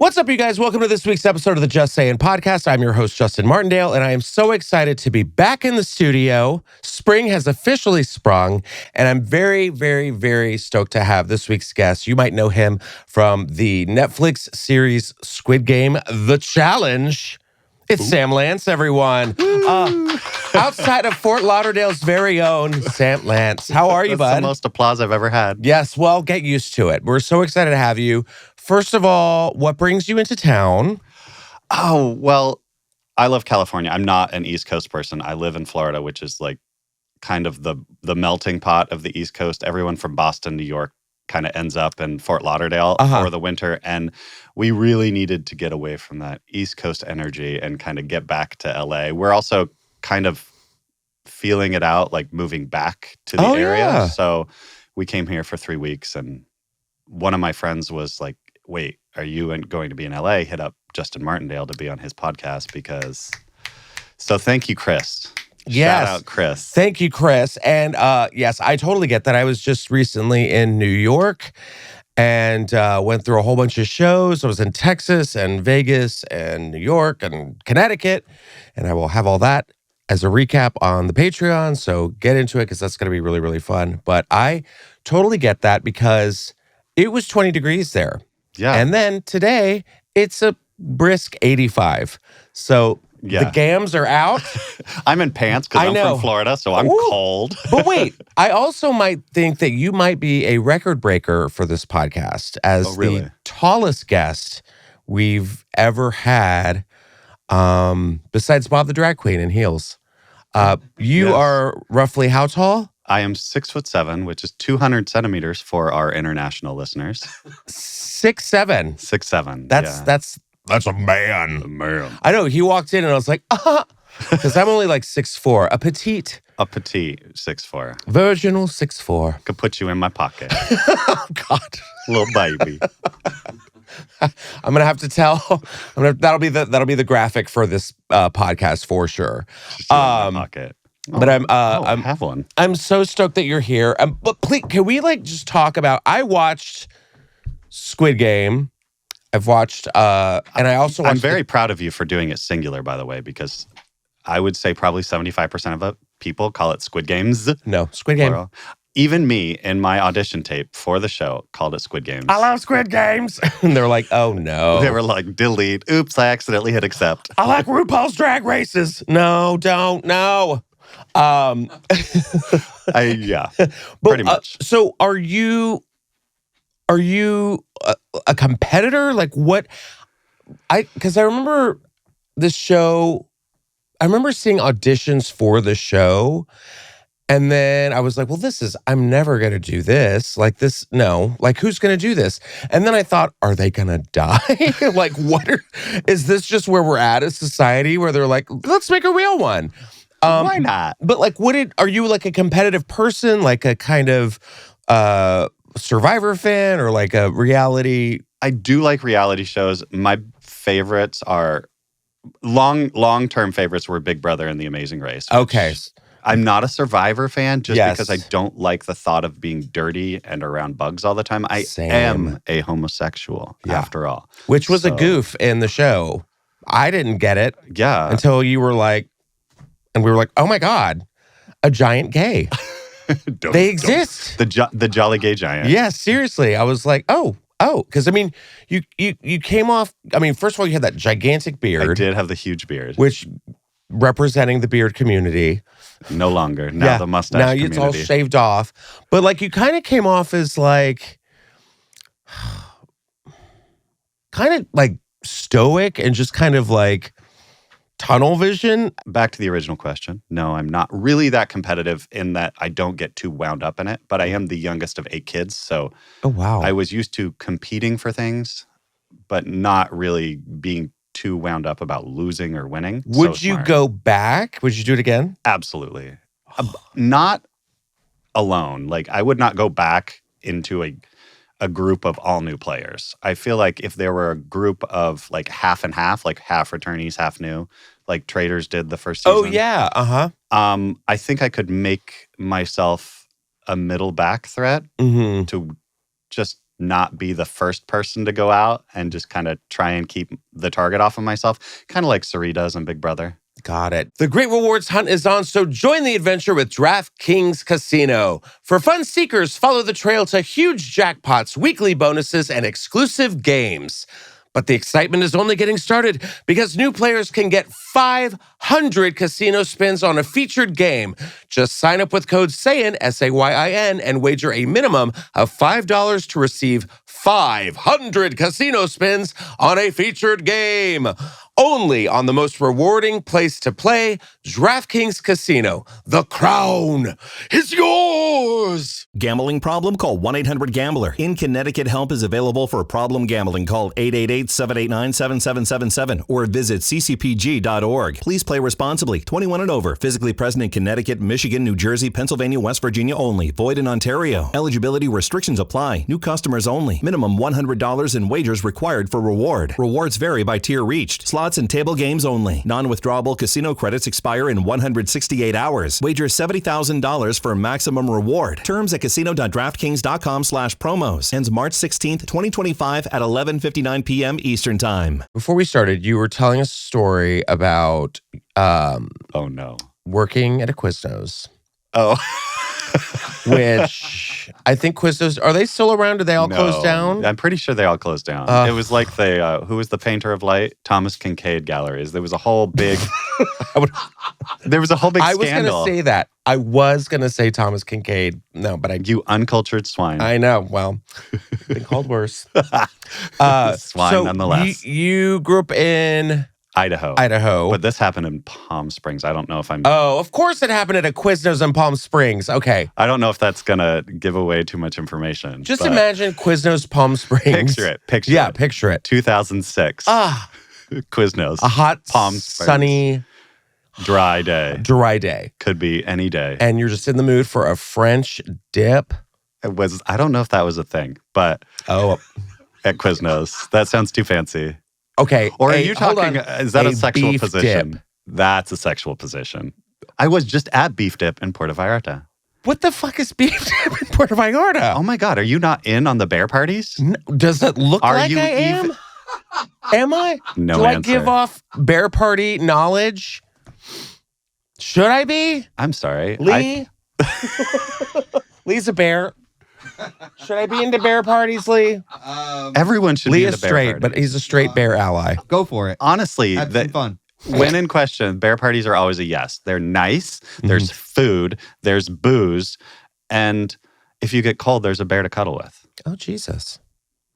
What's up, you guys? Welcome to this week's episode of the Just Saying podcast. I'm your host, Justin Martindale, and I am so excited to be back in the studio. Spring has officially sprung, and I'm very, very, very stoked to have this week's guest. You might know him from the Netflix series Squid Game, The Challenge. It's Sam Lantz, everyone. Outside of Fort Lauderdale's very own Sam Lantz. How are you, bud? That's the most applause I've ever had. Yes, well, get used to it. We're so excited to have you. First of all, what brings you into town? Oh, well, I love California. I'm not an East Coast person. I live in Florida, which is like kind of the melting pot of the East Coast. Everyone from Boston, New York kind of ends up in Fort Lauderdale for the winter. And we really needed to get away from that East Coast energy and kind of get back to LA. We're also kind of feeling it out, like moving back to the area. Yeah. So we came here for 3 weeks, and one of my friends was like, wait, are you going to be in LA? Hit up Justin Martindale to be on his podcast because... So thank you, Chris. Yes. Shout out, Chris. Thank you, Chris. And yes, I totally get that. I was just recently in New York and went through a whole bunch of shows. I was in Texas and Vegas and New York and Connecticut. And I will have all that as a recap on the Patreon. So get into it because that's going to be really, really fun. But I totally get that because it was 20 degrees there. Yeah. And then today, it's a brisk 85. So the gams are out. I'm in pants because I'm from Florida, so I'm cold. But wait, I also might think that you might be a record breaker for this podcast as the tallest guest we've ever had, besides Bob the Drag Queen in heels. You are roughly how tall? I am 6'7", which is 200 centimeters for our international listeners. 6'7". 6'7". That's a man. A man. I know. He walked in and I was like, because I'm only like 6'4", a petite. A petite 6'4". Virginal 6'4". Could put you in my pocket. Oh, God. Little baby. I'm gonna have to tell. That'll be the graphic for this podcast for sure. Just in my pocket. But I have one. I'm so stoked that you're here. But please, can we like just talk about? I watched Squid Game. I've watched, and I also watched. I'm very proud of you for doing it singular, by the way, because I would say probably 75% of people call it Squid Games. No, Squid Game. Plural. Even me in my audition tape for the show called it Squid Games. I love Squid Games. And they're like, oh no. They were like, delete. Oops, I accidentally hit accept. I like RuPaul's Drag Races. No, don't, no. Pretty much. So are you a competitor? Like what? Because I remember this show. I remember seeing auditions for the show. And then I was like, well, I'm never going to do this. Like this, no. Like, who's going to do this? And then I thought, are they going to die? Like, is this just where we're at as society where they're like, let's make a real one? Why not? But like, are you like a competitive person? Like a kind of Survivor fan or like a reality? I do like reality shows. My favorites are long-term favorites were Big Brother and The Amazing Race. Okay. I'm not a Survivor fan just because I don't like the thought of being dirty and around bugs all the time. I am a homosexual, after all. Which was a goof in the show. I didn't get it until you were like, and we were like, oh my God, a giant gay. They exist. The jolly gay giant. Yeah, seriously. I was like, oh. Because I mean, you came off, I mean, first of all, you had that gigantic beard. I did have the huge beard. Which, representing the beard community. No longer. Now the mustache community. It's all shaved off. But like you kind of came off as like kind of like stoic and just kind of like tunnel vision. Back to the original question. No, I'm not really that competitive in that I don't get too wound up in it, but I am the youngest of 8 kids. So I was used to competing for things, but not really being too wound up about losing or winning. Would you go back? Would you do it again? Absolutely. Not alone. Like I would not go back into a group of all new players. I feel like if there were a group of like half and half, like half returnees, half new, like Traders did the first season. Oh yeah, I think I could make myself a middle back threat to just not be the first person to go out and just kind of try and keep the target off of myself. Kind of like Sari does in Big Brother. Got it. The great rewards hunt is on, so join the adventure with DraftKings Casino. For fun seekers, follow the trail to huge jackpots, weekly bonuses, and exclusive games. But the excitement is only getting started because new players can get 500 casino spins on a featured game. Just sign up with code SAYIN, SAYIN, and wager a minimum of $5 to receive 500 casino spins on a featured game. Only on the most rewarding place to play, DraftKings Casino. The crown is yours. Gambling problem? Call 1-800-GAMBLER. In Connecticut, help is available for problem gambling. Call 888-789-7777 or visit ccpg.org. Please play responsibly. 21 and over. Physically present in Connecticut, Michigan, New Jersey, Pennsylvania, West Virginia only. Void in Ontario. Eligibility restrictions apply. New customers only. Minimum $100 in wagers required for reward. Rewards vary by tier reached. Slots and table games only. Non-withdrawable casino credits expire in 168 hours. Wager $70,000 for maximum reward. Terms at casino.draftkings.com/promos. Ends March 16th, 2025 at 11:59 p.m. Eastern Time. Before we started, you were telling us a story about Oh, no. working at a Quiznos. Oh. Which I think Quiznos, are they still around? Did they all close down? I'm pretty sure they all closed down. It was like the, who was the painter of light? Thomas Kincaid Galleries. There was a whole big, there was a whole big I was scandal. going to say that. I was going to say Thomas Kincaid. No, but You uncultured swine. I know. Well, been called worse. Swine so nonetheless. You grew up in Idaho. But this happened in Palm Springs. I don't know if I'm... Oh, of course it happened at a Quiznos in Palm Springs. Okay. I don't know if that's going to give away too much information. Just imagine Quiznos Palm Springs. Picture it. 2006. Quiznos. A hot, Palm Springs. sunny, dry day. Could be any day. And you're just in the mood for a French dip. I don't know if that was a thing, but at Quiznos. That sounds too fancy. Okay. Or are you talking, is that a sexual position? Dip. That's a sexual position. I was just at Beef Dip in Puerto Vallarta. What the fuck is Beef Dip in Puerto Vallarta? Oh my God, are you not in on the bear parties? No, does it look like I am? Am I? No Do answer. I give off bear party knowledge? Should I be? I'm sorry. Lee? Lee's a bear. Should I be into bear parties, Lee? Everyone should Lee be is into bear straight, parties. but he's a straight bear ally. Go for it. Honestly, have some fun. When in question, bear parties are always a yes. They're nice. There's food. There's booze. And if you get cold, there's a bear to cuddle with. Oh, Jesus.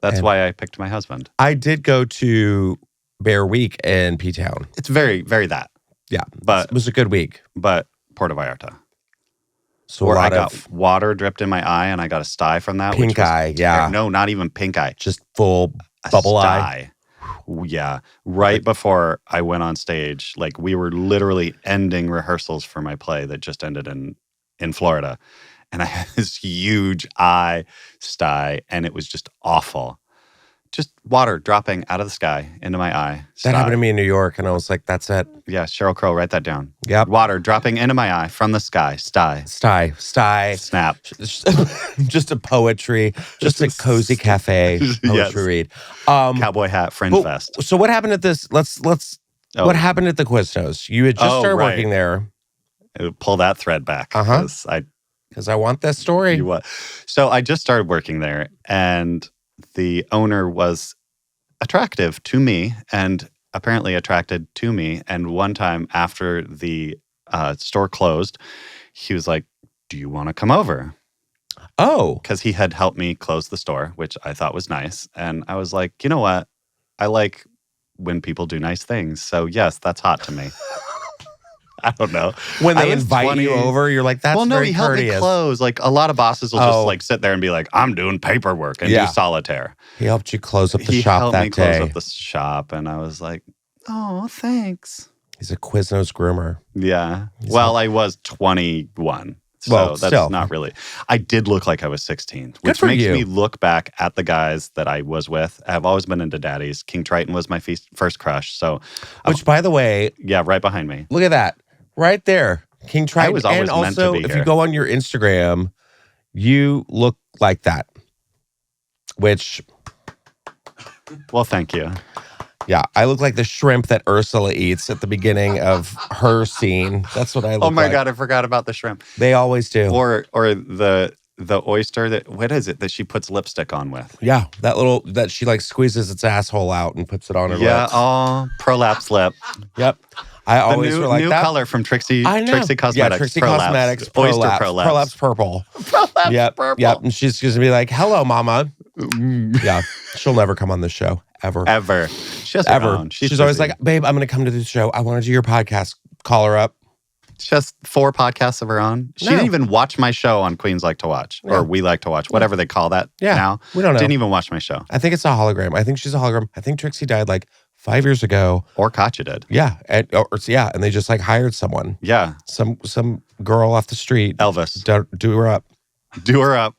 That's why I picked my husband. I did go to Bear Week in P-Town. It's very, very that. Yeah. But it was a good week. But Puerto Vallarta. So where I got water dripped in my eye and I got a sty from that. Pink eye, yeah. No, not even pink eye. Just full bubble eye. Yeah. Right before I went on stage, like we were literally ending rehearsals for my play that just ended in Florida. And I had this huge eye sty and it was just awful. Just water dropping out of the sky into my eye. That happened to me in New York, and I was like, that's it. Yeah, Sheryl Crow, write that down. Yep. Water dropping into my eye from the sky. Sty. Snap. Just a poetry, just a cozy cafe poetry read. Cowboy hat, fringe vest. So what happened at this? What happened at the Quiznos? You had just started working there. Pull that thread back. Because I want that story. So I just started working there, and the owner was attractive to me and apparently attracted to me. And one time after the store closed, he was like, do you want to come over? Oh. Because he had helped me close the store, which I thought was nice. And I was like, you know what? I like when people do nice things. So yes, that's hot to me. I don't know. When they invite you over, you're like, that's he helped courteous. me close. Like a lot of bosses will just like sit there and be like, I'm doing paperwork and do solitaire. He helped you close up the shop that day. He helped me close up the shop, and I was like, oh, thanks. He's a Quiznos groomer. Yeah. I was 21. So that's not really. I did look like I was 16, which makes me look back at the guys that I was with. I've always been into daddies. King Triton was my first crush. So, which, by the way, right behind me. Look at that. Right there, King Triton. I was always meant to be if you go on your Instagram, you look like that. which, Well, thank you. yeah, I look like the shrimp that Ursula eats at the beginning of her scene. That's what I look like. Oh my God, I forgot about the shrimp. They always do. Or the oyster that, what is it that she puts lipstick on with? Yeah, that she like squeezes its asshole out and puts it on her lips. Oh, prolapse lip. Yep. I always feel like new that. color from Trixie Cosmetics. Yeah, Trixie Cosmetics. Oyster prolapse. Prolapse purple. Prolapse purple. Yep. And she's going to be like, hello, mama. Yeah. She'll never come on this show. Ever. She has her own. She's always like, babe, I'm going to come to the show. I want to do your podcast. Call her up. She has 4 podcasts of her own. She didn't even watch my show on Queens Like to Watch. Yeah. Or We Like to Watch. Whatever they call that now. We don't know. Didn't even watch my show. I think it's a hologram. I think she's a hologram. I think Trixie died like 5 years ago. Or Katya did. Yeah. And they just like hired someone. Yeah. Some girl off the street. Elvis. Do her up. Do her up.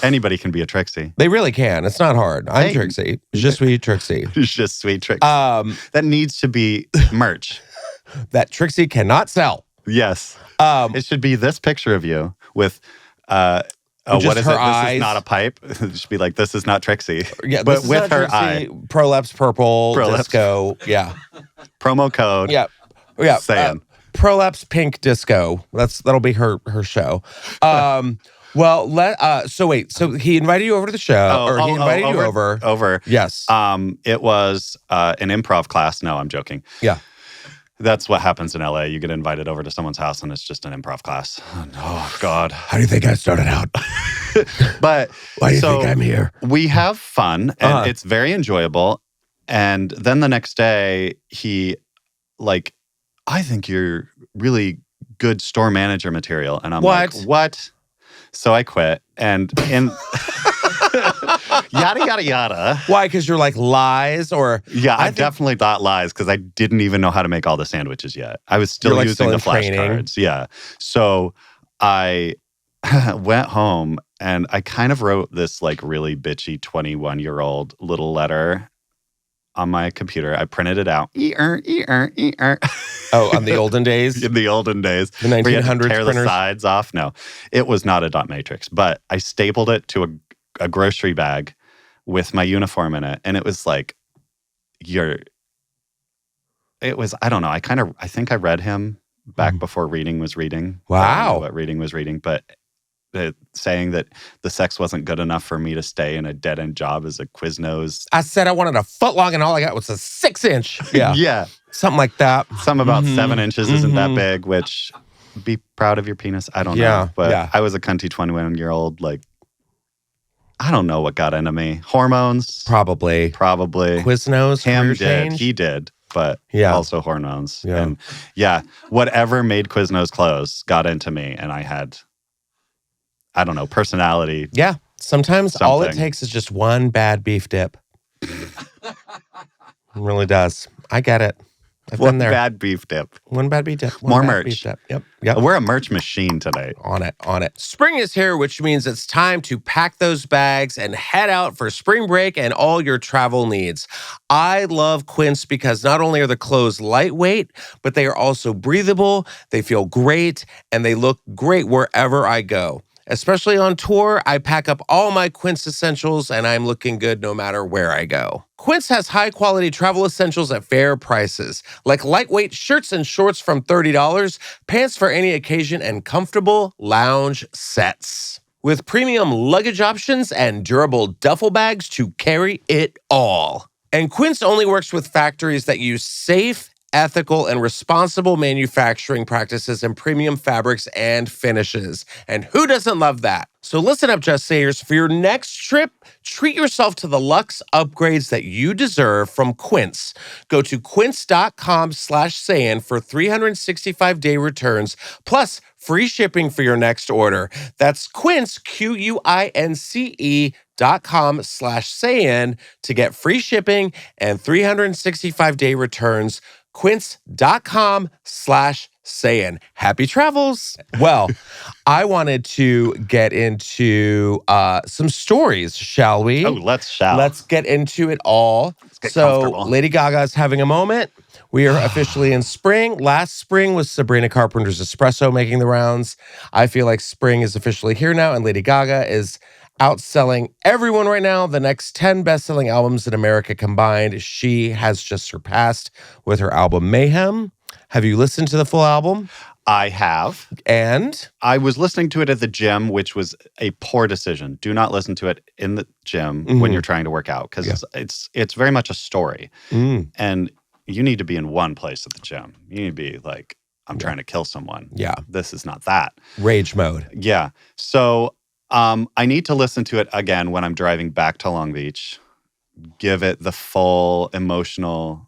Anybody can be a Trixie. They really can. It's not hard. I'm Trixie. Je suis Trixie. Just sweet Trixie. That needs to be merch. That Trixie cannot sell. Yes. It should be this picture of you with what is it? Eyes. This is not a pipe. It should be like, this is not Trixie. Yeah, but with her Trixie, eye. Prolapse purple, disco. Yeah. Promo code. Yeah. SAYIN. Prolapse pink disco. That'll be her show. Well, so he invited you over to the show, he invited you over. Over. Yes. It was an improv class. No, I'm joking. Yeah. That's what happens in LA. You get invited over to someone's house and it's just an improv class. Oh, God. How do you think I started out? But why do you think I'm here? We have fun and it's very enjoyable. And then the next day, he I think you're really good store manager material. And I'm like, what? So I quit. And yada, yada, yada. Why? Because you're like lies or... Yeah, I definitely thought lies because I didn't even know how to make all the sandwiches yet. I was still using the flashcards. Yeah. So I went home and I kind of wrote this like really bitchy 21-year-old little letter on my computer. I printed it out. Oh, on the olden days? In the olden days. The 1900s where you had to tear printers? the sides off. No, it was not a dot matrix, but I stapled it to a grocery bag with my uniform in it. And it was like, I don't know. I think I read him back before reading was reading. Wow. I don't know what reading was reading, but saying that the sex wasn't good enough for me to stay in a dead-end job as a Quiznos. I said I wanted a foot long and all I got was a 6-inch. Yeah. Yeah. Something like that. Something about 7 inches isn't that big, which be proud of your penis. I don't know. But I was a cunty 21-year-old, like, I don't know what got into me. Hormones? Probably. Quiznos? Him did. He did. But also hormones. Yeah. And whatever made Quiznos close got into me. And I had, I don't know, personality. Yeah. Sometimes all it takes is just one bad beef dip. It really does. I get it. I've been there. One bad beef dip. One bad beef dip. More merch. Beef dip. Yep. We're a merch machine today. On it. Spring is here, which means it's time to pack those bags and head out for spring break and all your travel needs. I love Quince because not only are the clothes lightweight, but they are also breathable, they feel great, and they look great wherever I go. Especially on tour, I pack up all my Quince essentials and I'm looking good no matter where I go. Quince has high-quality travel essentials at fair prices, like lightweight shirts and shorts from $30, pants for any occasion, and comfortable lounge sets. With premium luggage options and durable duffel bags to carry it all. And Quince only works with factories that use safe, ethical, and responsible manufacturing practices and premium fabrics and finishes. And who doesn't love that? So listen up, Just Sayers. For your next trip, treat yourself to the luxe upgrades that you deserve from Quince. Go to quince.com/sayin for 365-day returns, plus free shipping for your next order. That's Quince, QUINCE.com/sayin to get free shipping and 365-day returns. Quince.com/sayin. Happy travels. Well, I wanted to get into some stories, shall we? Oh, let's get into it all. Comfortable. Lady Gaga is having a moment. We are officially in spring. Last spring was Sabrina Carpenter's Espresso making the rounds. I feel like spring is officially here now, and Lady Gaga is outselling everyone right now. The next 10 best-selling albums in America combined, she has just surpassed with her album Mayhem. Have you listened to the full album? I have. And? I was listening to it at the gym, which was a poor decision. Do not listen to it in the gym when you're trying to work out because it's very much a story. And you need to be in one place at the gym. You need to be like, I'm trying to kill someone. Yeah. This is not that. Rage mode. Yeah. So I need to listen to it again when I'm driving back to Long Beach. Give it the full emotional,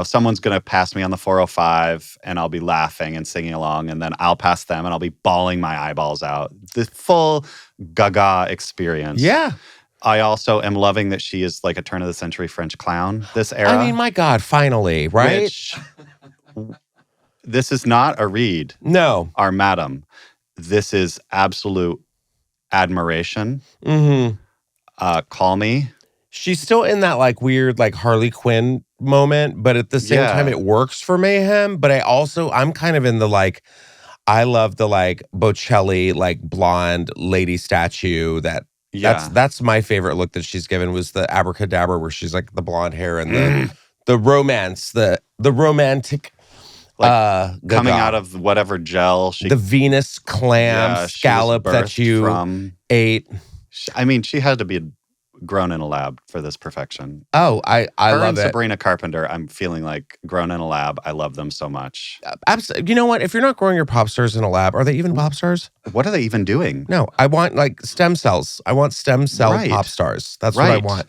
someone's going to pass me on the 405 and I'll be laughing and singing along. And then I'll pass them and I'll be bawling my eyeballs out. The full Gaga experience. Yeah. I also am loving that she is like a turn of the century French clown this era. I mean, my God, finally, right? Which, this is not a read. No. Our madam. This is absolute admiration. Call me. She's still in that like weird like Harley Quinn moment, but at the same time it works for Mayhem. But I'm kind of in the like, I love the like Bocelli like blonde lady statue that's my favorite look that she's given was the Abracadabra where she's like the blonde hair and the romance, the romantic coming out of whatever gel the Venus clam scallop that you ate. I mean, she had to be grown in a lab for this perfection. Oh, I love and it. Sabrina Carpenter, I'm feeling like grown in a lab. I love them so much. Absolutely. You know what? If you're not growing your pop stars in a lab, are they even pop stars? What are they even doing? No, I want like stem cells. I want stem cell pop stars. That's what I want.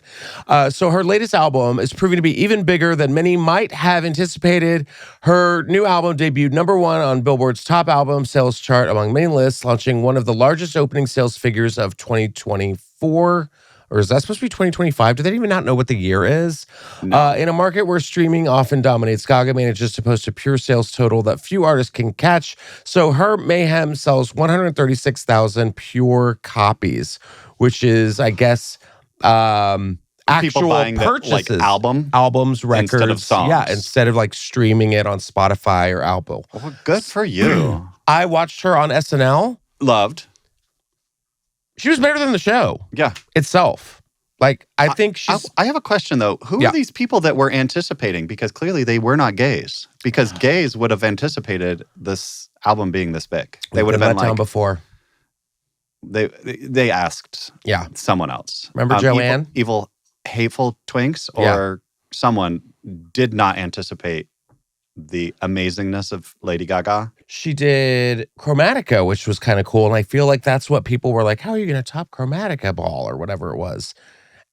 So her latest album is proving to be even bigger than many might have anticipated. Her new album debuted #1 on Billboard's top album sales chart among many lists, launching one of the largest opening sales figures of 2024. Or is that supposed to be 2025? Do they even not know what the year is? No. In a market where streaming often dominates, Gaga manages to post a pure sales total that few artists can catch. So her Mayhem sells 136,000 pure copies, which is, I guess, actual buying purchases. Like albums, records. Instead of songs. Yeah, instead of like streaming it on Spotify or Apple. Well, good for you. I watched her on SNL. Loved. She was better than the show. Yeah. Itself. Like, I think she's... I have a question, though. Who are these people that we're anticipating? Because clearly they were not gays. Because gays would have anticipated this album being this big. They would have been like... down before. They asked someone else. Remember Joanne? Evil, hateful twinks or someone did not anticipate the amazingness of Lady Gaga. She did Chromatica, which was kind of cool. And I feel like that's what people were like, how are you going to top Chromatica Ball or whatever it was?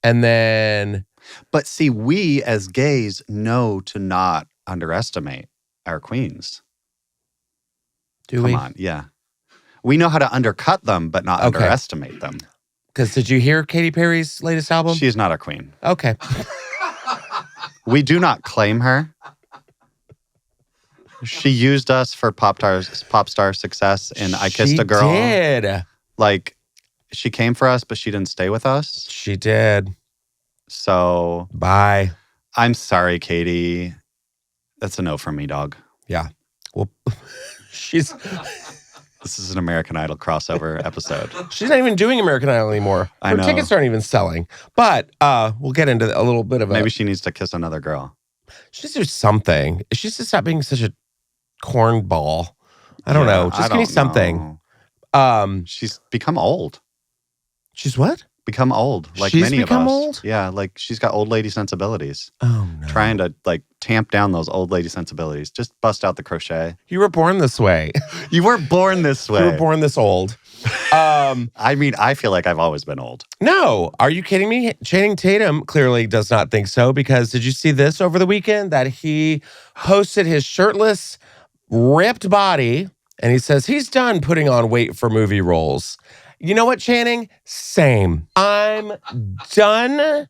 And then... But see, we as gays know to not underestimate our queens. Do we? Come on, yeah. We know how to undercut them, but not underestimate them. Because did you hear Katy Perry's latest album? She's not a queen. Okay. We do not claim her. She used us for pop star success in I Kissed a Girl. She did. Like, she came for us, but she didn't stay with us. She did. So... Bye. I'm sorry, Katie. That's a no from me, dog. Yeah. Well, she's... This is an American Idol crossover episode. She's not even doing American Idol anymore. I know. Her tickets aren't even selling. But we'll get into a little bit of Maybe she needs to kiss another girl. She needs to do something. She needs to stop being such a cornball. I don't know. Just give me something. She's become old. She's what? Become old. Like she's many of us. Old? Yeah, like she's got old lady sensibilities. Oh, no. Trying to like tamp down those old lady sensibilities. Just bust out the crochet. You were born this way. You were born this way. You were born this old. I mean, I feel like I've always been old. No. Are you kidding me? Channing Tatum clearly does not think so because did you see this over the weekend? That he posted his shirtless, ripped body and he says he's done putting on weight for movie roles. You know what, Channing? Same. I'm done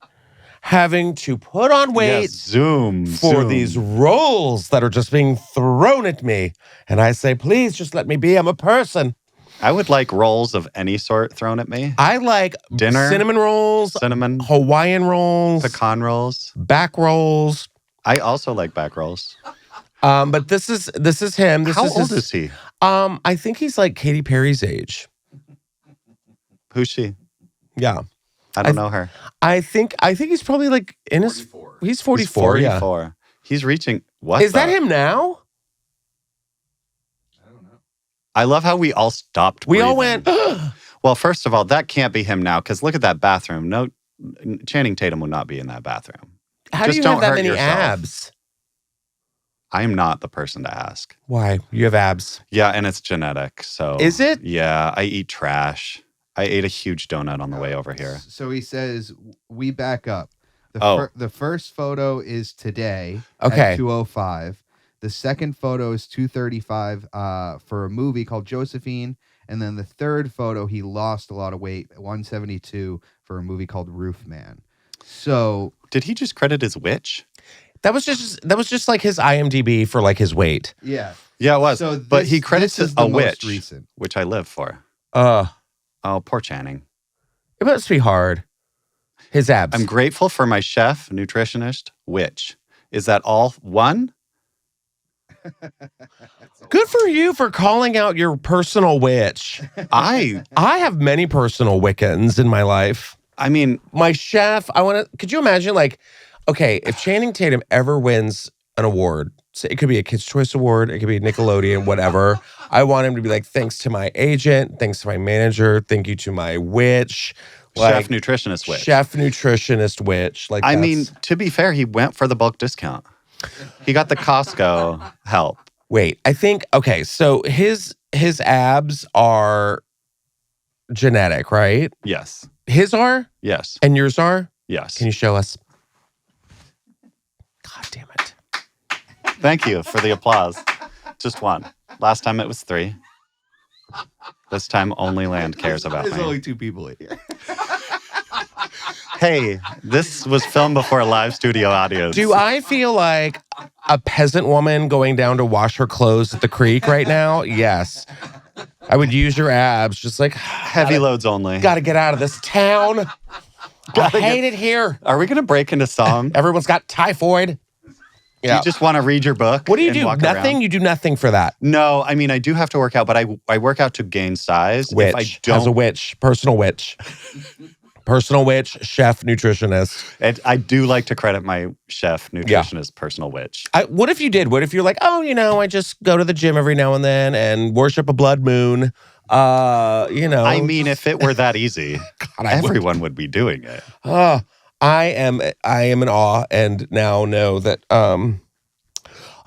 having to put on weight for these roles that are just being thrown at me. And I say, please just let me be. I'm a person. I would like rolls of any sort thrown at me. I like dinner, cinnamon rolls, Hawaiian rolls, pecan rolls, back rolls. I also like back rolls. But this is him. How old is he? I think he's like Katy Perry's age. Who's she? Yeah. I don't know her. I think he's probably like in his... 44. He's 44, He's yeah. 44. He's reaching... What Is that him now? I don't know. I love how we all stopped We all breathing. went... Well, first of all, that can't be him now, because look at that bathroom. No, Channing Tatum would not be in that bathroom. How Just do you don't have that hurt many yourself. abs? I am not the person to ask. Why? You have abs. Yeah, and it's genetic, so... Is it? Yeah, I eat trash. I ate a huge donut on the way over here. So he says, we back up. The first photo is today Okay. at 2:05. The second photo is 2:35 for a movie called Josephine. And then the third photo, he lost a lot of weight, 172 for a movie called Roof Man. So Did he just credit his witch? That was just like his IMDb for like his weight. yeah. Yeah, it was. So But he credits this is a the most witch, recent. which I live for. It Oh, poor Channing. must be hard. His abs. I'm grateful for my chef, nutritionist, witch. Is that all one? Good for you for calling out your personal witch. I I have many personal Wiccans in my life. mean, My chef, could you imagine like, okay, if Channing Tatum ever wins an award, so it could be a Kids' Choice Award, it could be a Nickelodeon, whatever. I want him to be like, thanks to my agent, thanks to my manager, thank you to my witch. chef, nutritionist, witch. Chef, nutritionist, witch. Like, I mean, to be fair, he went for the bulk discount. He got the Costco help. wait, I think, okay, so his abs are genetic, right? Yes. His are? Yes. And yours are? Yes. Can you show us? God damn it. Thank you for the applause. Just one. Last time it was 3. This time only Land cares about There's me. only 2 people in here. Hey, this was filmed before a live studio audience. Do I feel like a peasant woman going down to wash her clothes at the creek right now? Yes. I would use your abs, just like, Heavy loads only. gotta get out of this town. I hate it here. Are we going to break into song? Everyone's got typhoid. Do you just want to read your book? What do you and do? walk Nothing? around? You do nothing for that. No, I mean, I do have to work out, but I work out to gain size. Witch. If I don't, As a witch. Personal witch. Personal witch, chef, nutritionist. and I do like to credit my chef, nutritionist, personal witch. What if you did? What if you're like, oh, I just go to the gym every now and then and worship a blood moon? I mean, if it were that easy, God, I would. everyone would be doing it. I am in awe and now know that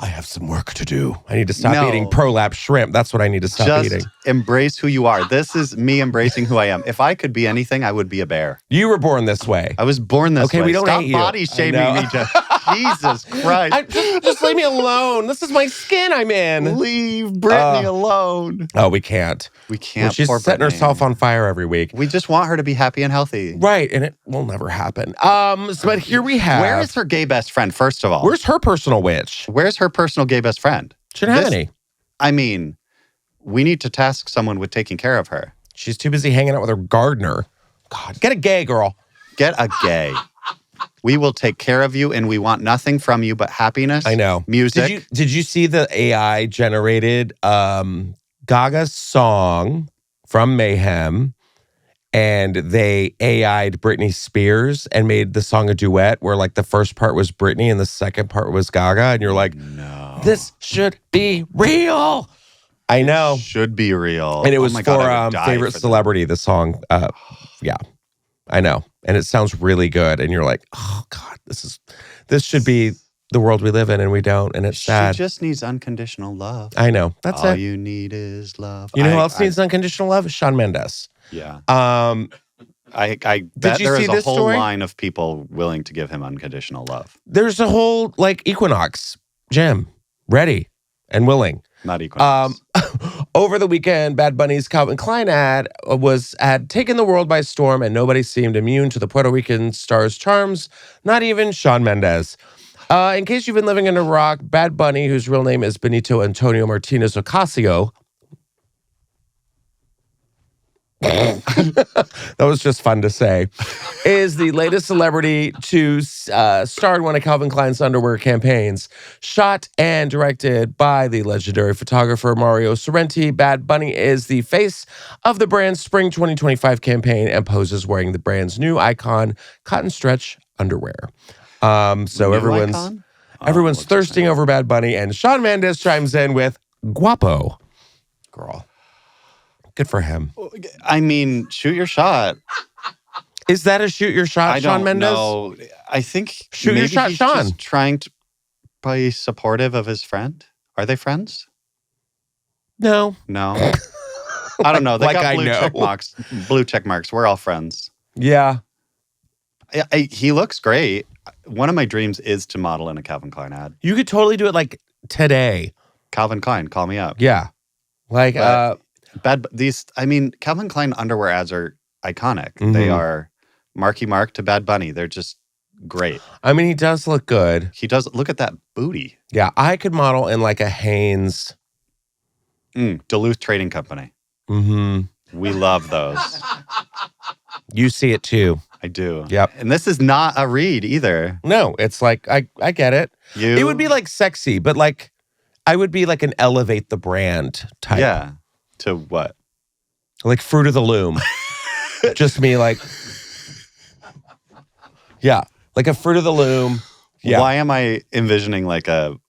I have some work to do. I need to stop eating prolapse shrimp. That's what I need to stop Just eating. embrace who you are. This is me embracing who I am. If I could be anything, I would be a bear. You were born this way. I was born this way. Okay, we don't Stop hate you. body shaming I know. me, Jeff. Jesus Christ. Just leave me alone. This is my skin I'm in. Leave Brittany alone. Oh, we can't. We can't. She's poor setting Brittany. herself on fire every week. We just want her to be happy and healthy. Right, and it will never happen. But here we have. Where is her gay best friend, first of all? Where's her personal witch? Where's her personal gay best friend? Shouldn't have any. I mean, we need to task someone with taking care of her. She's too busy hanging out with her gardener. God, get a gay girl. Get a gay. We will take care of you, and we want nothing from you but happiness. I know. Music. Did you see the AI generated Gaga's song from Mayhem? And they AI'd Britney Spears and made the song a duet where like the first part was Britney and the second part was Gaga. And you're like, No. this should be real. I know. Should be real. And it was Oh my God, I would for die Favorite for Celebrity, the song. Yeah, I know. And it sounds really good. And you're like, oh God, this should be the world we live in, and we don't. And it's sad. She just needs unconditional love. I know. That's All it. you need is love. You know who else needs unconditional love? Shawn Mendes. Yeah. Um, I bet you there see is a this whole story? line of people willing to give him unconditional love. There's a whole like Equinox gym ready and willing. Not Equinox. Over the weekend, Bad Bunny's Calvin Klein ad had taken the world by storm, and nobody seemed immune to the Puerto Rican star's charms, not even Shawn Mendes. In case you've been living in a rock, Bad Bunny, whose real name is Benito Antonio Martinez Ocasio, That was just fun to say. Is the latest celebrity to star in one of Calvin Klein's underwear campaigns. Shot and directed by the legendary photographer Mario Sorrenti, Bad Bunny is the face of the brand's spring 2025 campaign and poses wearing the brand's new icon cotton stretch underwear. So New everyone's icon? everyone's thirsting over Bad Bunny, and Shawn Mendes chimes in with "Guapo, girl." Good for him. I mean, shoot your shot. Is that a shoot your shot, I Shawn don't Mendes? know. I think Shoot your maybe shot, he's Shawn. just trying to be supportive of his friend. Are they friends? No. No. I don't know. They Like got I blue know. check marks. Blue check marks. We're all friends. Yeah. He looks great. One of my dreams is to model in a Calvin Klein ad. You could totally do it like today. Calvin Klein, call me up. Yeah. Like, Calvin Klein underwear ads are iconic. Mhm. They are Marky Mark to Bad Bunny. They're just great. I mean, he does look good. He does. Look at that booty. Yeah. I could model in like a Hanes. Duluth Trading Company. Mm-hmm. We love those. You see it too. I do. Yep. And this is not a read either. No, it's like, I get it. It would be like sexy, but like, I would be like an elevate the brand type. Yeah. To what? Like Fruit of the Loom. Just me like, yeah, like a Fruit of the Loom. Yeah. Why am I envisioning like a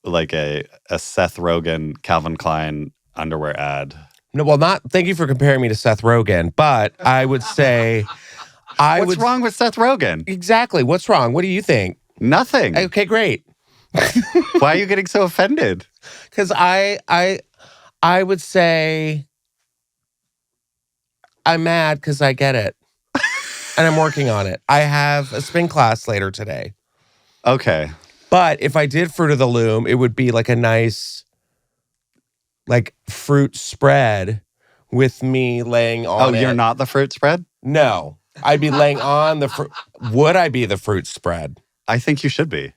Seth Rogen Calvin Klein underwear ad? No, well, thank you for comparing me to Seth Rogen, but I would say What's wrong with Seth Rogen? Exactly. What's wrong? What do you think? Nothing. Okay, great. Why are you getting so offended? Because I would say I'm mad because I get it. And I'm working on it. I have a spin class later today. Okay. But if I did Fruit of the Loom, it would be like a nice like fruit spread with me laying on it. Oh, you're not the fruit spread? No. I'd be laying on the fruit. Would I be the fruit spread? I think you should be.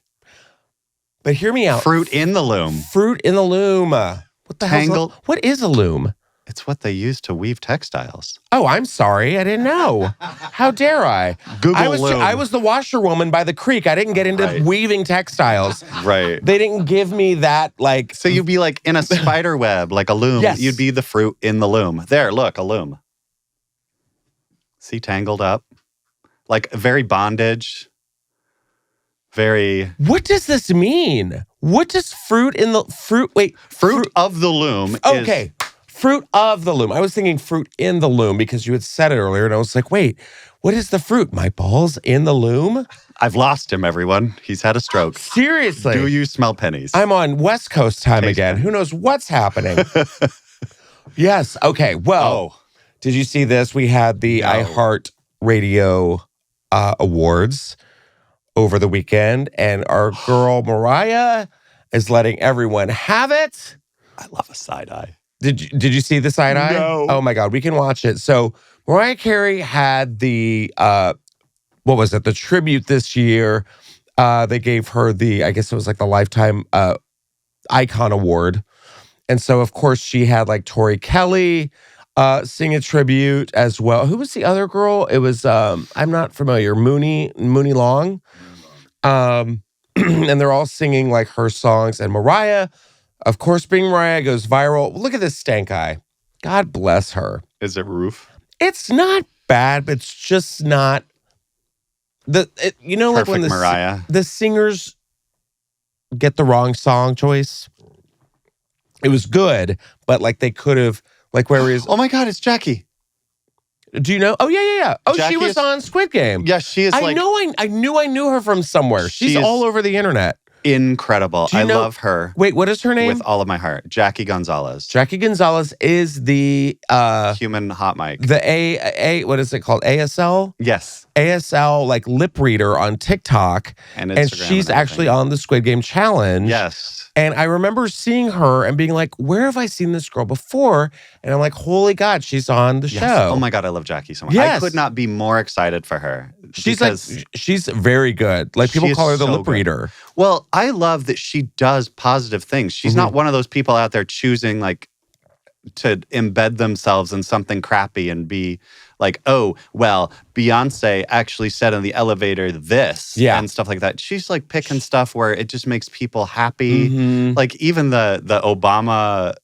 But hear me out. Fruit in the loom. Fruit in the loom. What the hell? What is a loom? It's what they use to weave textiles. Oh, I'm sorry. I didn't know. How dare I? Google loom. I was the washerwoman by the creek. I didn't get into weaving textiles. Right. They didn't give me that, like... So you'd be like in a spider web, like a loom. Yes. You'd be the fruit in the loom. There, look, a loom. See, tangled up. Like very bondage. Very... What does this mean? What does fruit in the... Fruit of the loom Okay. Fruit of the loom. I was thinking fruit in the loom because you had said it earlier, and I was like, wait, what is the fruit? My balls in the loom? I've lost him, everyone. He's had a stroke. Seriously. Do you smell pennies? I'm on West Coast time again. Who knows what's happening? Yes. Okay. Well, did you see this? We had the iHeart Radio Awards over the weekend, and our girl Mariah is letting everyone have it. I love a side eye. Did you see the side eye? No. Oh my God, we can watch it. So Mariah Carey had the what was it? The tribute this year. They gave her I guess it was like the Lifetime Icon Award. And so of course she had like Tori Kelly sing a tribute as well. Who was the other girl? It was I'm not familiar. Mooney Long. And they're all singing like her songs, and Mariah, of course, being Mariah, goes viral. Look at this stank eye. God bless her. Is it roof? It's not bad, but it's just not Perfect like when Mariah. The singers get the wrong song choice. It was good, but like they could have, like where is? Oh my God, it's Jackie. Do you know? Oh yeah. Oh, Jackie she was on Squid Game. Yeah, she is. I knew her from somewhere. She's all over the internet. Incredible. I love her. Wait, what is her name? With all of my heart. Jackie Gonzalez. Jackie Gonzalez is the human hot mic. The what is it called? ASL? Yes. ASL like lip reader on TikTok. And she's actually on the Squid Game challenge. Yes. And I remember seeing her and being like, where have I seen this girl before? And I'm like, holy God, she's on the show. Oh my God, I love Jackie so much. Yes. I could not be more excited for her. She's very good. Like people call her the lip reader. Well, I love that she does positive things. She's not one of those people out there choosing like to embed themselves in something crappy and be like, oh, well, Beyonce actually said in the elevator this and stuff like that. She's like picking stuff where it just makes people happy. Mm-hmm. Like even the Obama,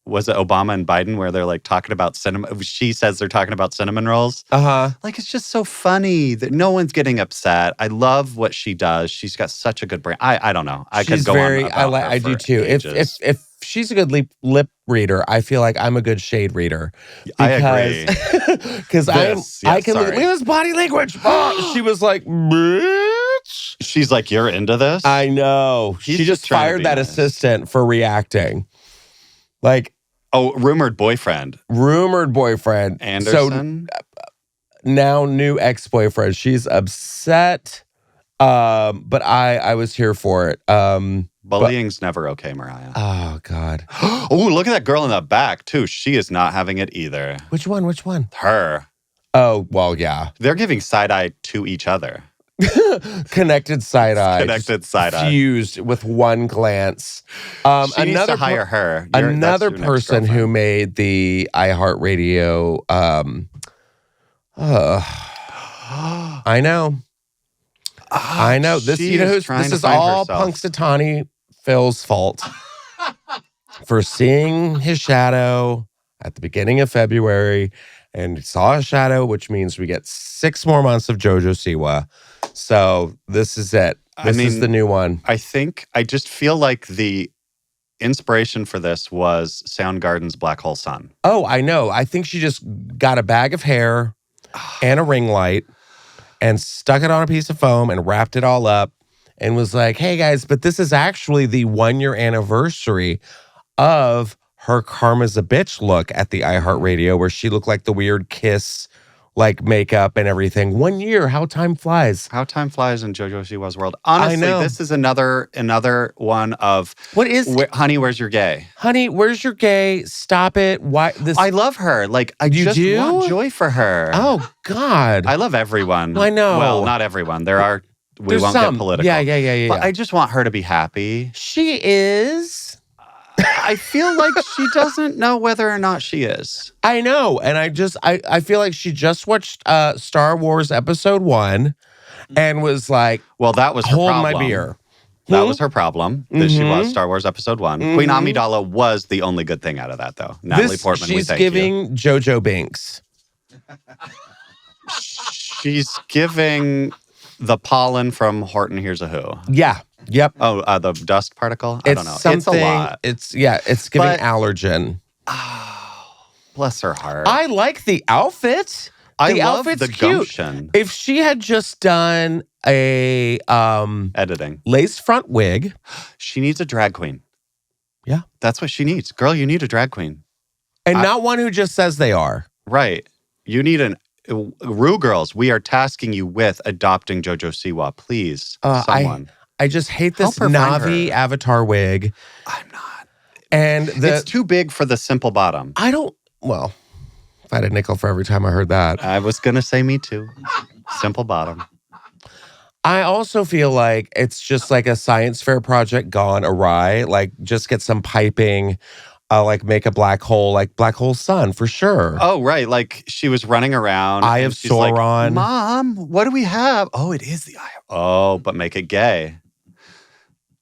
was it Obama and Biden where they're like talking about cinnamon? She says they're talking about cinnamon rolls. Like it's just so funny that no one's getting upset. I love what she does. She's got such a good brain. I don't know. I could go on about her I do too. ages. If she's a good lip reader, I feel like I'm a good shade reader. I agree. Because I can look at this body language. She was like, bitch. She's like, you're into this? I know. He's she just fired that assistant for reacting. Like, oh, rumored boyfriend. Anderson? So now new ex-boyfriend. She's upset. But I was here for it. Bullying's never okay, Mariah. Oh, God. Oh, look at that girl in the back, too. She is not having it either. Which one? Her. Oh, well, yeah. They're giving side-eye to each other. Connected side-eye. Fused with one glance. She needs to hire her. Another person who made the iHeart Radio. I know. I know. This is all Punxsutawney Phil's fault for seeing his shadow at the beginning of February, and saw a shadow, which means we get 6 more months of JoJos Siwa. So this is it. This is the new one. I just feel like the inspiration for this was Soundgarden's Black Hole Sun. Oh, I know. I think she just got a bag of hair and a ring light and stuck it on a piece of foam and wrapped it all up and was like, hey guys, but this is actually the 1-year anniversary of her Karma's a Bitch look at the iHeart Radio, where she looked like the weird Kiss like makeup and everything. 1 year, how time flies. How time flies in JoJo Siwa's world. Honestly, this is another one of Honey, Where's Your Gay? Honey, Where's Your Gay? Stop it. Why this? I love her. Like I just want joy for her. Oh God. I love everyone. I know. Well, not everyone. There's won't some. Get political. Yeah. But I just want her to be happy. She is. I feel like she doesn't know whether or not she is. I know. And I feel like she just watched Star Wars Episode 1 and was like, well, that was her hold problem. my beer. That was her problem, that she was Star Wars Episode 1. Queen Amidala was the only good thing out of that, though. Natalie Portman, we thank you. She's giving JoJo Binks. She's giving the pollen from Horton Hears a Who. Yeah. Yep. Oh, the dust particle? I don't know. It's a lot. It's giving allergen. Oh, bless her heart. I like the outfit. I love the gumption. If she had just done a editing lace front wig. She needs a drag queen. Yeah. That's what she needs. Girl, you need a drag queen. And not one who just says they are. Right. You need Rue Girls, we are tasking you with adopting JoJo Siwa. Please, someone. I just hate this Na'vi avatar wig. I'm not. And it's too big for the simple bottom. Well, if I had a nickel for every time I heard that. I was going to say me too. Simple bottom. I also feel like it's just like a science fair project gone awry. Like, just get some piping, like make a black hole, like Black Hole Sun for sure. Oh, right. Like she was running around. Eye of Sauron. Like, Mom, what do we have? Oh, it is the eye. Oh, but make it gay.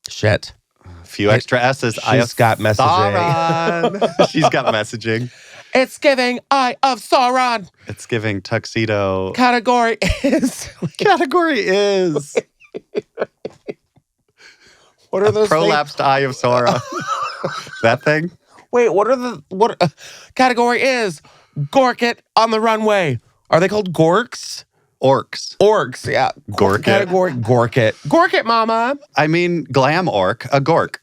Shit. A few extra S's. She's got messaging. She's got messaging. It's giving Eye of Sauron. It's giving tuxedo. Category is. What are those prolapsed things? Eye of Sauron. That thing? Wait, what category is Gork it on the runway. Are they called Gorks? Orcs, yeah. Gork it. Category Gork it. Gork it, mama. I mean, glam orc, a gork.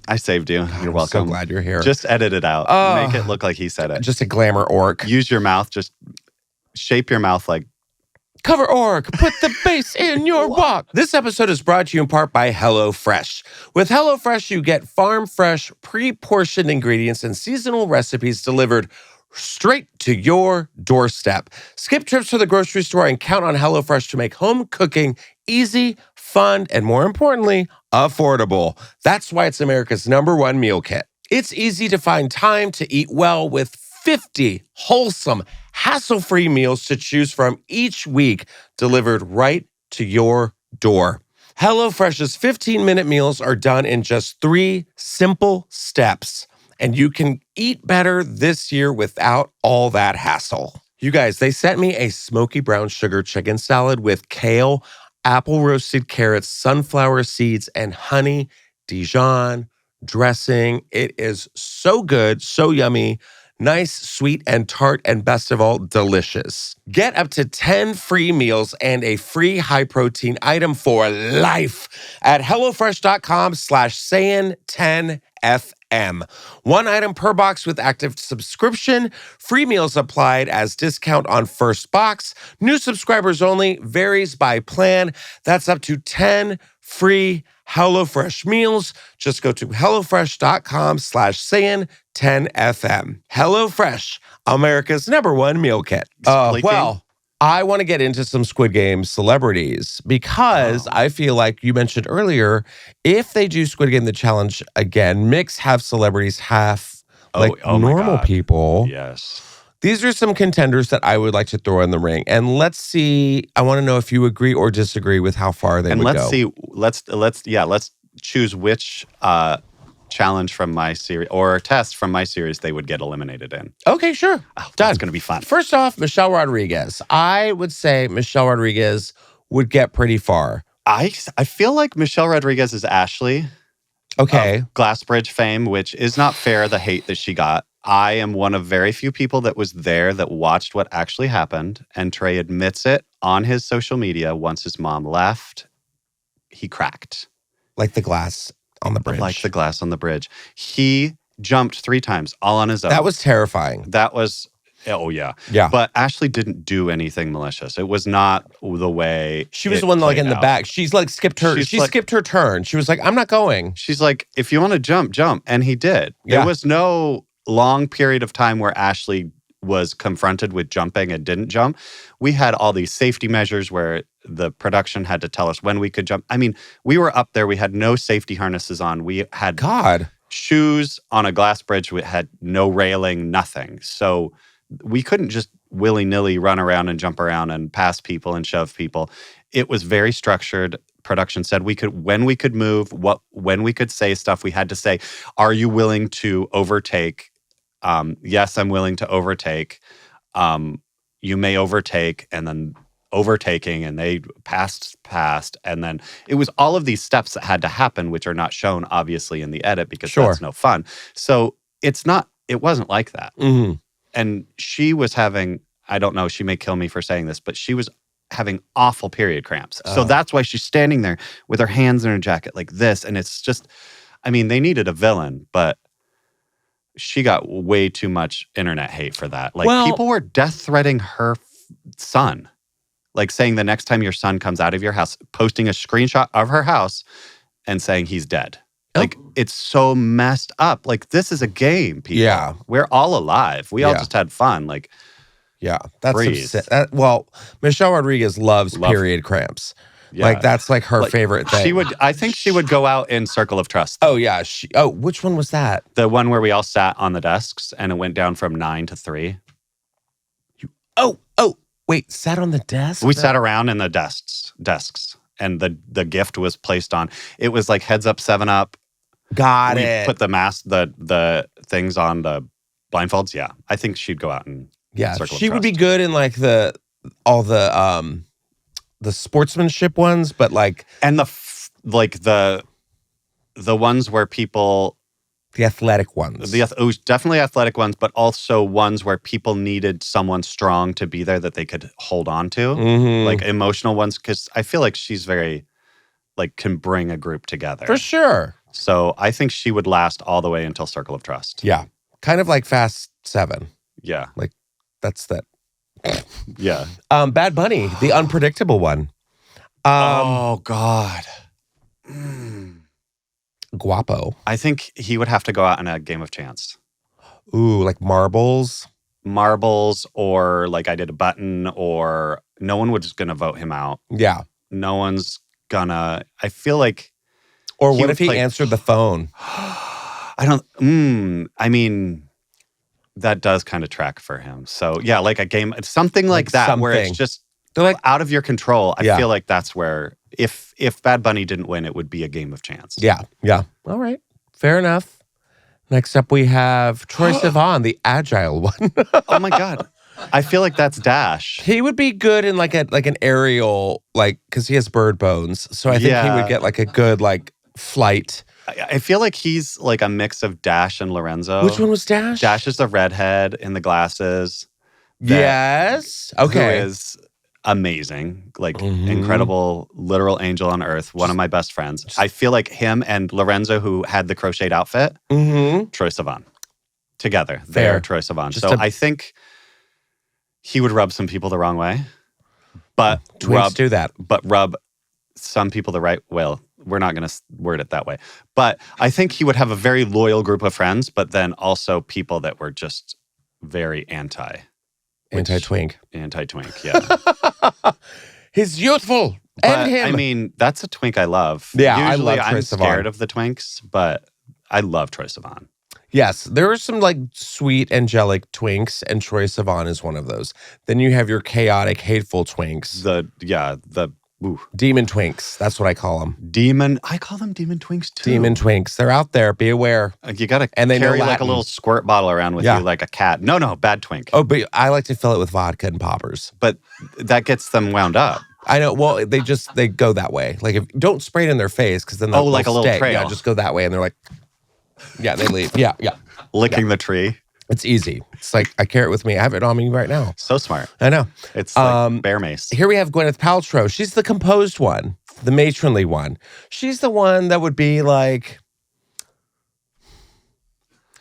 I saved you. You're welcome. I'm so glad you're here. Just edit it out. Make it look like he said it. Just a glamour orc. Use your mouth. Just shape your mouth like. Cover orc. Put the bass in your walk. This episode is brought to you in part by HelloFresh. With HelloFresh, you get farm fresh, pre-portioned ingredients and seasonal recipes delivered straight to your doorstep. Skip trips to the grocery store and count on HelloFresh to make home cooking easy, fun, and more importantly, affordable. That's why it's America's #1 meal kit. It's easy to find time to eat well with 50 wholesome, hassle-free meals to choose from each week, delivered right to your door. HelloFresh's 15-minute meals are done in just 3 simple steps, and you can eat better this year without all that hassle. You guys, they sent me a smoky brown sugar chicken salad with kale, apple roasted carrots, sunflower seeds, and honey Dijon dressing. It is so good, so yummy. Nice, sweet, and tart, and best of all, delicious. Get up to 10 free meals and a free high-protein item for life at HelloFresh.com/SAYIN10FM. 1 item per box with active subscription. Free meals applied as discount on first box. New subscribers only. Varies by plan. That's up to 10 free HelloFresh meals. Just go to HelloFresh.com/SAYIN10FM. HelloFresh, America's #1 meal kit. Well, I want to get into some Squid Game celebrities because I feel like you mentioned earlier, if they do Squid Game the challenge again, mix half celebrities, half normal people. Yes. These are some contenders that I would like to throw in the ring. And let's see, I want to know if you agree or disagree with how far they would go. And let's see, let's choose which challenge from my series or test from my series they would get eliminated in. Okay, sure. Oh, Done. that's going to be fun. First off, Michelle Rodriguez. I would say Michelle Rodriguez would get pretty far. I feel like Michelle Rodriguez is Ashley. Okay. Of Glassbridge fame, which is not fair, the hate that she got. I am one of very few people that was there that watched what actually happened. And Trey admits it on his social media. Once his mom left, he cracked. Like the glass on the bridge. Like the glass on the bridge. He jumped 3 times, all on his own. That was terrifying. That was, oh yeah. Yeah. But Ashley didn't do anything malicious. It was not the way she was the one like in the back. She's like skipped her. She skipped her turn. She was like, I'm not going. She's like, if you want to jump, jump. And he did. Yeah. There was no long period of time where Ashley was confronted with jumping and didn't jump. We had all these safety measures where the production had to tell us when we could jump. I mean, we were up there. We had no safety harnesses on. We had shoes on a glass bridge. We had no railing, nothing. So we couldn't just willy-nilly run around and jump around and pass people and shove people. It was very structured. Production said when we could move, when we could say stuff, we had to say, are you willing to overtake? Yes, I'm willing to overtake. You may overtake, and then overtaking, and they passed. And then it was all of these steps that had to happen, which are not shown obviously in the edit because that's no fun. So it wasn't like that. Mm-hmm. And she was having, I don't know, she may kill me for saying this, but she was having awful period cramps. So that's why she's standing there with her hands in her jacket like this. And it's just, I mean, they needed a villain, but she got way too much internet hate for that. Like, people were death threatening her son. Like saying the next time your son comes out of your house, posting a screenshot of her house and saying he's dead. Like, it's so messed up. Like, this is a game, people. Yeah. We're all alive. We all just had fun. Like, yeah, that's Michelle Rodriguez loves period cramps. Yeah. Like, that's like her favorite thing. I think she would go out in Circle of Trust. Oh, yeah. Which one was that? The one where we all sat on the desks and it went down from 9 to 3. Wait, sat on the desk? We sat around in the desks. And the gift was placed on. It was like Heads Up, 7-Up. Got it. Put the mask, the things on the blindfolds. Yeah, I think she'd go out and she would be good in like all the sportsmanship ones, but like the ones where people. The athletic ones. Definitely athletic ones, but also ones where people needed someone strong to be there that they could hold on to. Mm-hmm. Like emotional ones, because I feel like she's very, like, can bring a group together. For sure. So I think she would last all the way until Circle of Trust. Yeah. Kind of like Fast 7. Yeah. Like, that's that. Yeah. Bad Bunny, the unpredictable one. Oh, God. Guapo. I think he would have to go out in a game of chance. Ooh, like marbles? Marbles, or like I did a button, or no one was just going to vote him out. Yeah. No one's gonna, I feel like. Or what if he answered the phone? I mean, That does kind of track for him. So yeah, like a game, something like that, where it's just they're like out of your control. I Yeah. feel like that's where if Bad Bunny didn't win, it would be a game of chance. Yeah. All right. Fair enough. Next up, we have Troye Sivan, the agile one. Oh my God. I feel like that's Dash. He would be good in like an aerial, like, because he has bird bones. So I think he would get like a good like flight. I feel like he's like a mix of Dash and Lorenzo. Which one was Dash? Dash is the redhead in the glasses. Yes. Okay. Who is amazing. Like incredible, literal angel on earth. One of my best friends. I feel like him and Lorenzo, who had the crocheted outfit, Troye Sivan. Together. They're Troye Sivan. So I think he would rub some people the wrong way. But twins do that. But rub some people the right way. Well, we're not going to word it that way. But I think he would have a very loyal group of friends, but then also people that were just very anti-twink. Anti-twink, yeah. He's youthful. But, and him. I mean, that's a twink I love. Yeah, Usually, I love Troye I'm Sivan. scared of the twinks, but I love Troye Sivan. Yes, there are some like sweet, angelic twinks, and Troye Sivan is one of those. Then you have your chaotic, hateful twinks. Demon twinks. That's what I call them. I call them demon twinks too. Demon twinks. They're out there. Be aware. You got to carry like a little squirt bottle around with you like a cat. No, bad twink. Oh, but I like to fill it with vodka and poppers. But that gets them wound up. I know. Well, they go that way. Like, don't spray it in their face because then they'll like a little stay. trail. Yeah, just go that way, and they're like, yeah, they leave. Yeah. Licking the tree. It's easy. It's like, I carry it with me. I have it on me right now. So smart. I know. It's like bear mace. Here we have Gwyneth Paltrow. She's the composed one, the matronly one. She's the one that would be like,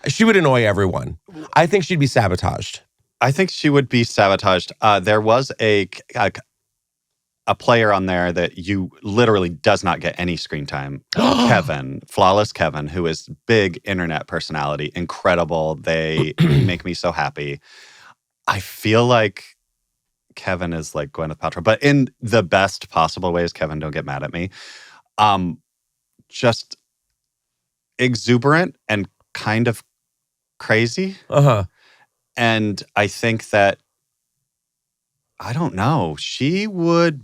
she would annoy everyone. I think she'd be sabotaged. I think she would be sabotaged. There was a player on there that you literally does not get any screen time. Kevin, Flawless Kevin, who is big internet personality, incredible. They make me so happy. I feel like Kevin is like Gwyneth Paltrow, but in the best possible ways. Kevin, don't get mad at me. Just exuberant and kind of crazy. And I think that, I don't know, she would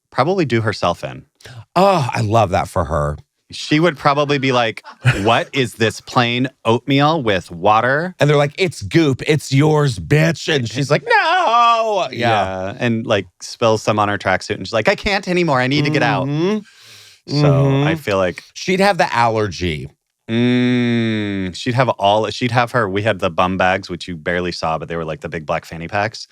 probably do herself in. Oh, I love that for her. She would probably be like, what is this plain oatmeal with water? And they're like, it's goop. It's yours, bitch. And she's like, no. Yeah. And like spills some on her tracksuit. And she's like, I can't anymore. I need to get out. So I feel like she'd have the allergy. She'd have her, we had the bum bags, which you barely saw, but they were like the big black fanny packs.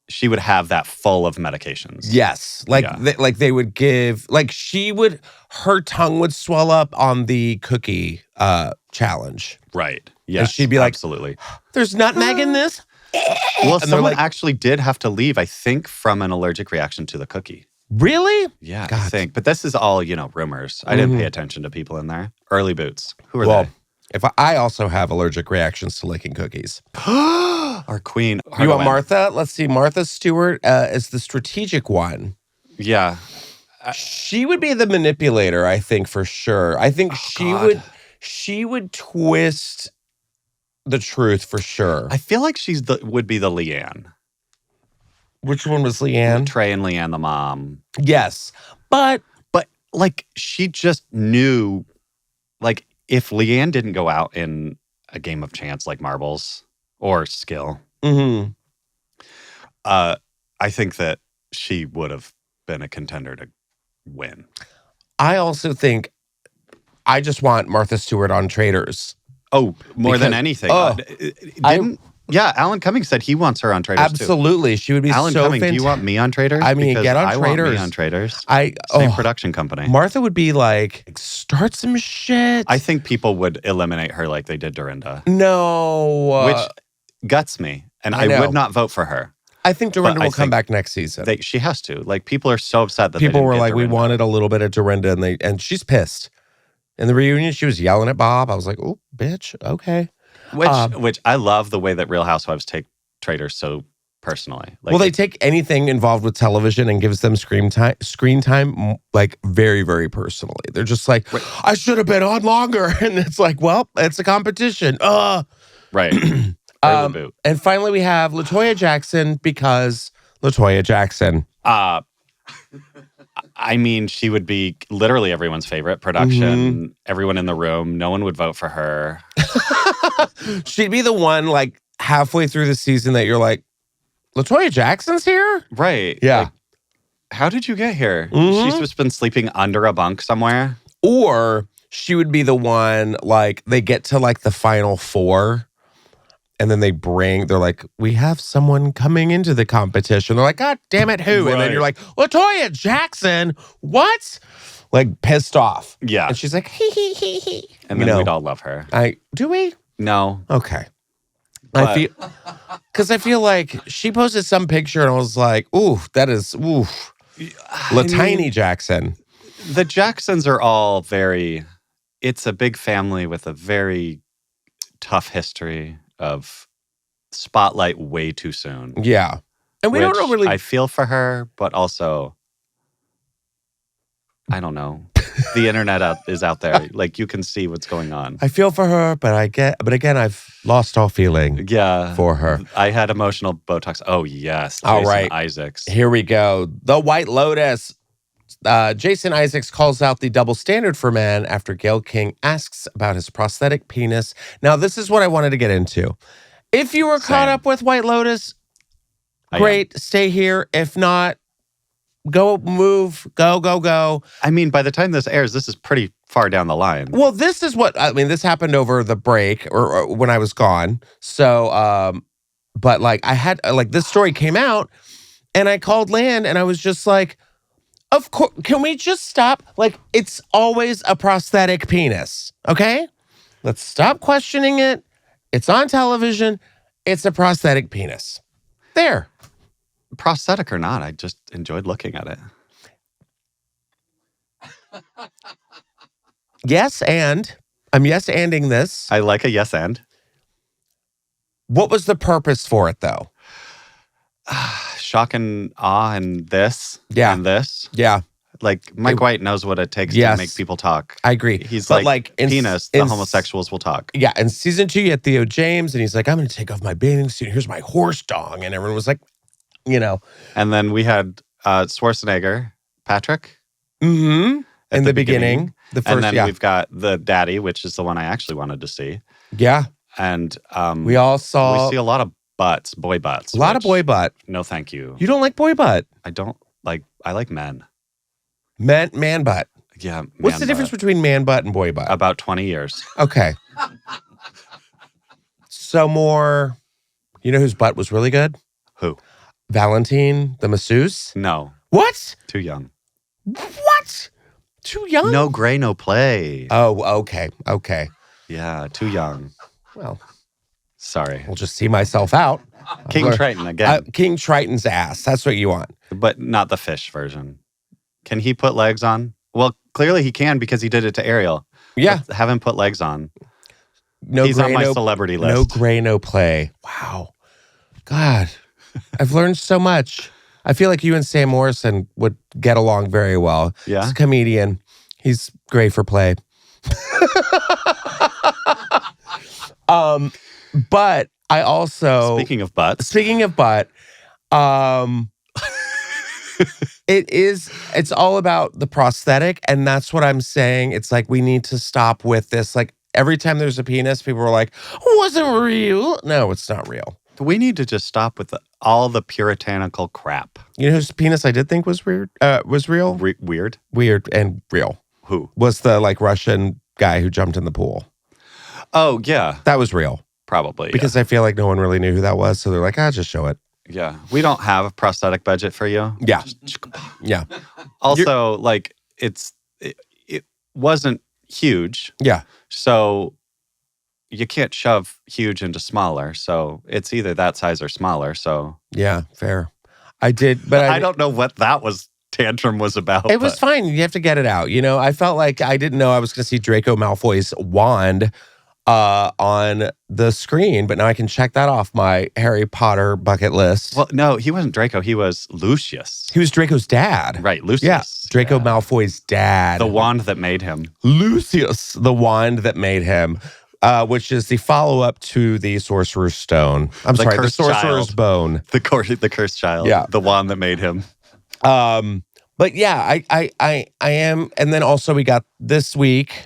She would have that full of medications. Yes. They would give, like her tongue would swell up on the cookie challenge. Right. Yeah. And she'd be like, absolutely. There's nutmeg in this? Well, someone actually did have to leave, I think, from an allergic reaction to the cookie. Really? Yeah, God. I think. But this is all, rumors. I didn't pay attention to people in there. Early boots. Who are they? If I also have allergic reactions to licking cookies. Our queen. You want Martha? Let's see. Martha Stewart is the strategic one. Yeah. She would be the manipulator, I think, for sure. I think she would twist the truth for sure. I feel like would be the Leanne. Which one was Leanne? Trey and Leanne, the mom. Yes. But like she just knew, like, if Leanne didn't go out in a game of chance like marbles or skill, I think that she would have been a contender to win. I also think I just want Martha Stewart on Traitors. Oh, more than anything. Alan Cumming said he wants her on Traitors absolutely. Too. She would be Alan so Cumming, do you want me on Traitors? I mean, because get on I Traitors. Want me on Traitors. Same production company. Martha would be like, start some shit. I think people would eliminate her like they did Dorinda. No. Which guts me. And I would not vote for her. I think Dorinda will come back next season. She has to. Like, people are so upset that people were like, Dorinda. we wanted a little bit of Dorinda, and she's pissed. In the reunion, she was yelling at Bob. I was like, oh, bitch, okay. Which I love the way that Real Housewives take Traitors so personally. Well, they take anything involved with television and gives them screen time, like very, very personally. They're just like, I should have been on longer. And it's like, well, it's a competition. Right. And finally, we have LaToya Jackson because LaToya Jackson. I mean, she would be literally everyone's favorite production, everyone in the room. No one would vote for her. She'd be the one like halfway through the season that you're like, LaToya Jackson's here? Right. Yeah. Like, how did you get here? She's just been sleeping under a bunk somewhere. Or she would be the one, like, they get to like the final four and then they're like, we have someone coming into the competition. They're like, God damn it, who? Right. And then you're like, LaToya Jackson? What? Like pissed off. Yeah. And she's like, hee. And then we'd all love her. Do we? No. Okay. But I feel like she posted some picture and I was like, ooh, that is, ooh. LaTiny Jackson. The Jacksons are all it's a big family with a very tough history of spotlight way too soon. Yeah. And we don't know really. I feel for her, but also, I don't know. The internet is out there. Like, you can see what's going on. I feel for her, but again, I've lost all feeling for her. I had emotional Botox. Oh, yes. All Jason right. Isaacs. Here we go. The White Lotus. Jason Isaacs calls out the double standard for men after Gayle King asks about his prosthetic penis. Now, this is what I wanted to get into. If you were caught up with White Lotus, great, stay here. If not, go. I mean, by the time this airs, this is pretty far down the line. Well, this is what, I mean, this happened over the break or when I was gone. So, but like I had, like this story came out and I called Land and I was just like, of course, can we just stop? Like, it's always a prosthetic penis, okay? Let's stop questioning it. It's on television. It's a prosthetic penis. There. Prosthetic or not, I just enjoyed looking at it. Yes, and I'm yes-anding this. I like a yes and. What was the purpose for it, though? Shock and awe and this and this. Yeah. Like, Mike White knows what it takes to make people talk. I agree. He's but like penis, the homosexuals will talk. Yeah, in season 2, you had Theo James, and he's like, I'm going to take off my bathing suit. Here's my horse dong. And everyone was like, you know. And then we had Schwarzenegger, Patrick. Mm-hmm. In the beginning. The first, and then we've got the daddy, which is the one I actually wanted to see. Yeah. And we see a lot of butts, boy butts. A lot of boy butt. No, thank you. You don't like boy butt? I don't like, I like men. Man butt. Yeah. What's the difference between man butt and boy butt? About 20 years. Okay. So more, you know whose butt was really good? Who? Valentine, the masseuse? No. What? Too young. What? Too young? No gray, no play. Oh, okay. Okay. Yeah, too young. Well, sorry. I'll just see myself out. King Triton again. King Triton's ass. That's what you want. But not the fish version. Can he put legs on? Well, clearly he can because he did it to Ariel. Yeah. Let's have him put legs on. He's on my celebrity list. No gray, no play. Wow. God, I've learned so much. I feel like you and Sam Morrison would get along very well. Yeah. He's a comedian. He's great for play. But I also... Speaking of butt, it's all about the prosthetic, and that's what I'm saying. It's like, we need to stop with this. Like, every time there's a penis, people are like, wasn't real. No, it's not real. we need to just stop with all the puritanical crap. You know whose penis I did think was weird? Was real? Weird? Weird and real. Who? Was the like Russian guy who jumped in the pool. Oh, yeah. That was real. Probably. Because I feel like no one really knew who that was. So they're like, just show it. Yeah. We don't have a prosthetic budget for you. Yeah. Yeah. Also, like, it wasn't huge. Yeah. So you can't shove huge into smaller. So it's either that size or smaller. So yeah, fair. I did, but I don't know what that tantrum was about. It was fine. You have to get it out. You know, I felt like I didn't know I was going to see Draco Malfoy's wand on the screen, but now I can check that off my Harry Potter bucket list. Well, no, he wasn't Draco. He was Lucius. He was Draco's dad. Right, Lucius. Yeah, Draco Malfoy's dad. The wand that made him. Lucius, the wand that made him, which is the follow-up to the Sorcerer's Stone. I'm sorry, the Sorcerer's Bone. The cursed child. Yeah. The wand that made him. But yeah, I am. And then also we got this week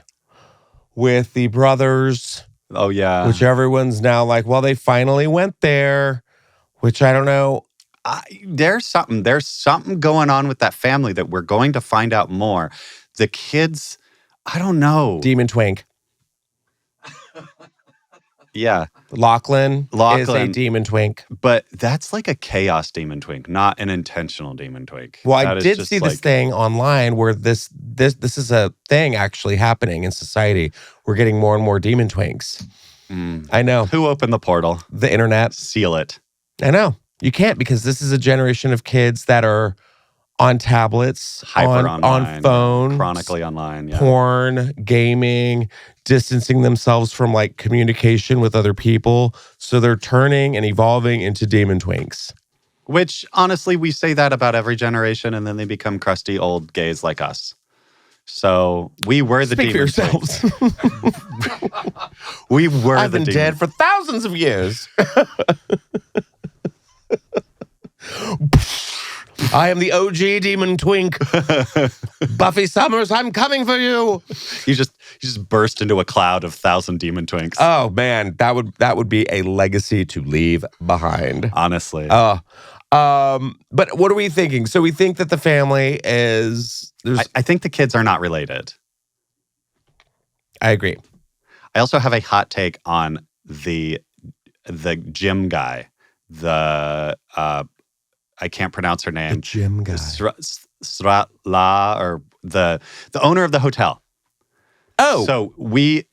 with the brothers. Oh, yeah. Which everyone's now like, well, they finally went there, which I don't know. There's something going on with that family that we're going to find out more. The kids, I don't know. Demon Twink. Yeah. Lachlan is a demon twink. But that's like a chaos demon twink, not an intentional demon twink. Well, I did see this thing online where this is a thing actually happening in society. We're getting more and more demon twinks. I know. Who opened the portal? The internet. Seal it. I know. You can't, because this is a generation of kids that are on tablets, on phone, chronically online, porn, gaming, distancing themselves from like communication with other people. So they're turning and evolving into demon twinks. Which, honestly, we say that about every generation, and then they become crusty old gays like us. So we were the demon twinks. Speak for yourselves. We were I've been dead for thousands of years. I am the OG demon twink. Buffy Summers, I'm coming for you. You just burst into a cloud of 1,000 demon twinks. Oh man, that would be a legacy to leave behind. Honestly. But what are we thinking? So we think that the family is I think the kids are not related. I agree. I also have a hot take on the gym guy. I can't pronounce her name. The gym guy. Sratla, or the owner of the hotel. Oh. So we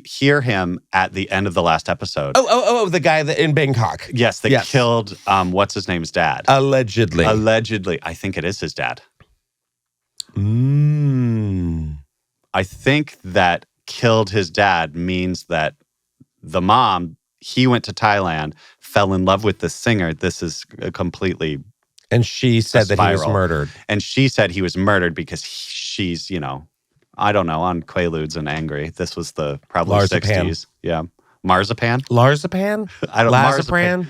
hear him at the end of the last episode. Oh, the guy that in Bangkok. Yes, they killed, what's his name's dad? Allegedly. I think it is his dad. I think that killed his dad means that the mom, he went to Thailand, fell in love with the singer. This is completely And she said that he was murdered. And she said he was murdered because she's, I don't know, on Quaaludes and angry. This was the probably Marzipan. 60s. Yeah. Marzipan? Marzipan? I don't know. Lorazepam?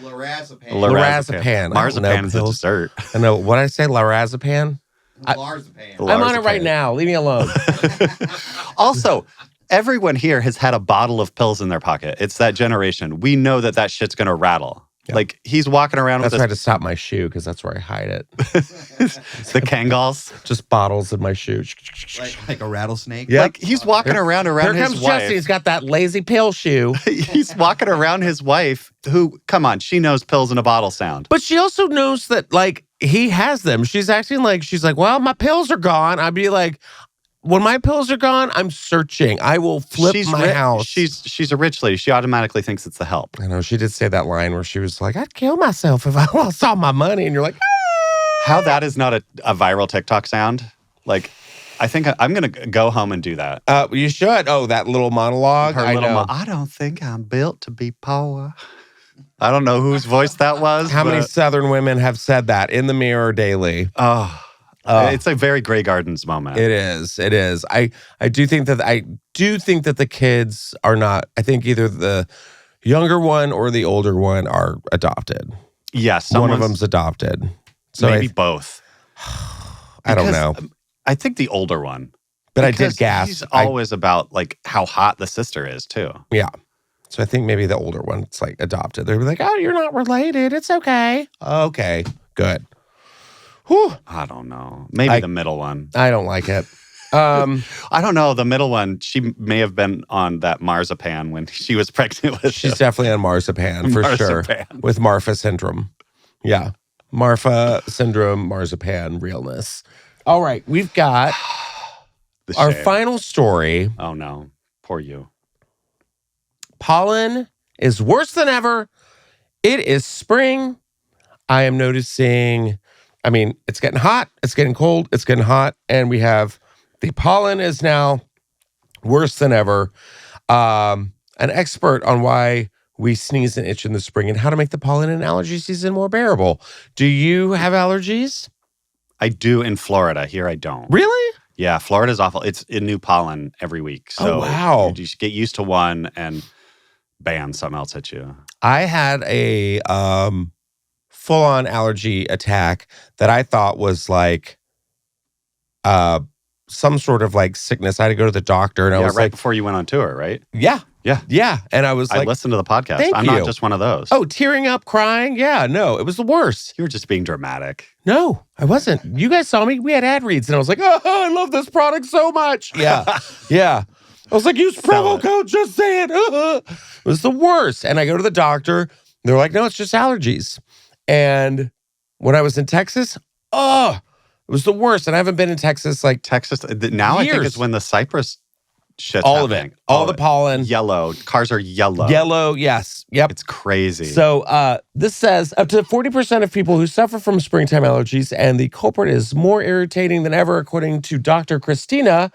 Lorazepam. Marzipan is a dessert. I know. What did I say? Lorazepam? Lorazepam. I'm on it right now. Leave me alone. Also, everyone here has had a bottle of pills in their pocket. It's that generation. We know that shit's going to rattle. Yep. Like, he's walking around with this. That's why I had to stop my shoe, because that's where I hide it. The Kangals? Just bottles in my shoe. Like a rattlesnake? Yeah. Like, he's walking around his wife. Here comes Jesse. He's got that lazy pill shoe. He's walking around his wife, who, come on, she knows pills in a bottle sound. But she also knows that, like, he has them. She's acting like, she's like, well, my pills are gone. I'd be like, when my pills are gone, I'm searching. I will flip my house. She's a rich lady. She automatically thinks it's the help. I know. She did say that line where she was like, I'd kill myself if I lost all my money. And you're like, ah! How that is not a viral TikTok sound. Like, I think I'm going to go home and do that. You should. Oh, that little monologue. I don't think I'm built to be poor. I don't know whose voice that was. How many Southern women have said that in the mirror daily? Oh, it's a very Grey Gardens moment. It is. It is. I do think that the kids are not. I think either the younger one or the older one are adopted. Yes, one of them's adopted. So maybe both. I don't know. I think the older one. But I did gasp. He's always about like how hot the sister is too. Yeah. So I think maybe the older one's like adopted. They're like, oh, you're not related. It's okay. Okay. Good. Whew. I don't know. Maybe the middle one. I don't like it. I don't know. The middle one, she may have been on that marzipan when she was pregnant with She's him. definitely on marzipan for sure. With Marfa syndrome. Yeah. Marfa syndrome, marzipan, realness. All right. We've got our final story. Oh, no. Poor you. Pollen is worse than ever. It is spring. I am noticing... I mean, it's getting hot, it's getting cold, it's getting hot, and we have the pollen is now worse than ever. an expert on why we sneeze and itch in the spring and how to make the pollen and allergy season more bearable. Do you have allergies? I do in Florida. Here I don't. Really? Yeah, Florida's awful. It's a new pollen every week. So wow. you just get used to one and bam, something else hits you. I had a full-on allergy attack that I thought was like some sort of like sickness. I had to go to the doctor and I was right like, before you went on tour, right? Yeah. And I was like, I listened to the podcast. Thank I'm you. not just one of those. Oh, tearing up, crying. Yeah, no, it was the worst. You were just being dramatic. No, I wasn't. You guys saw me. We had ad reads and I was like, oh, I love this product so much. Yeah. Yeah. I was like, use promo code, just say it. It was the worst. And I go to the doctor. They're like, no, it's just allergies. And when I was in Texas, it was the worst. And I haven't been in Texas like Texas. Now years. I think it's when the cypress shit's all happening. of it. All the pollen. Yellow. Cars are yellow. Yellow, yes. Yep. It's crazy. So this says up to 40% of people who suffer from springtime allergies, and the culprit is more irritating than ever, according to Dr. Christina.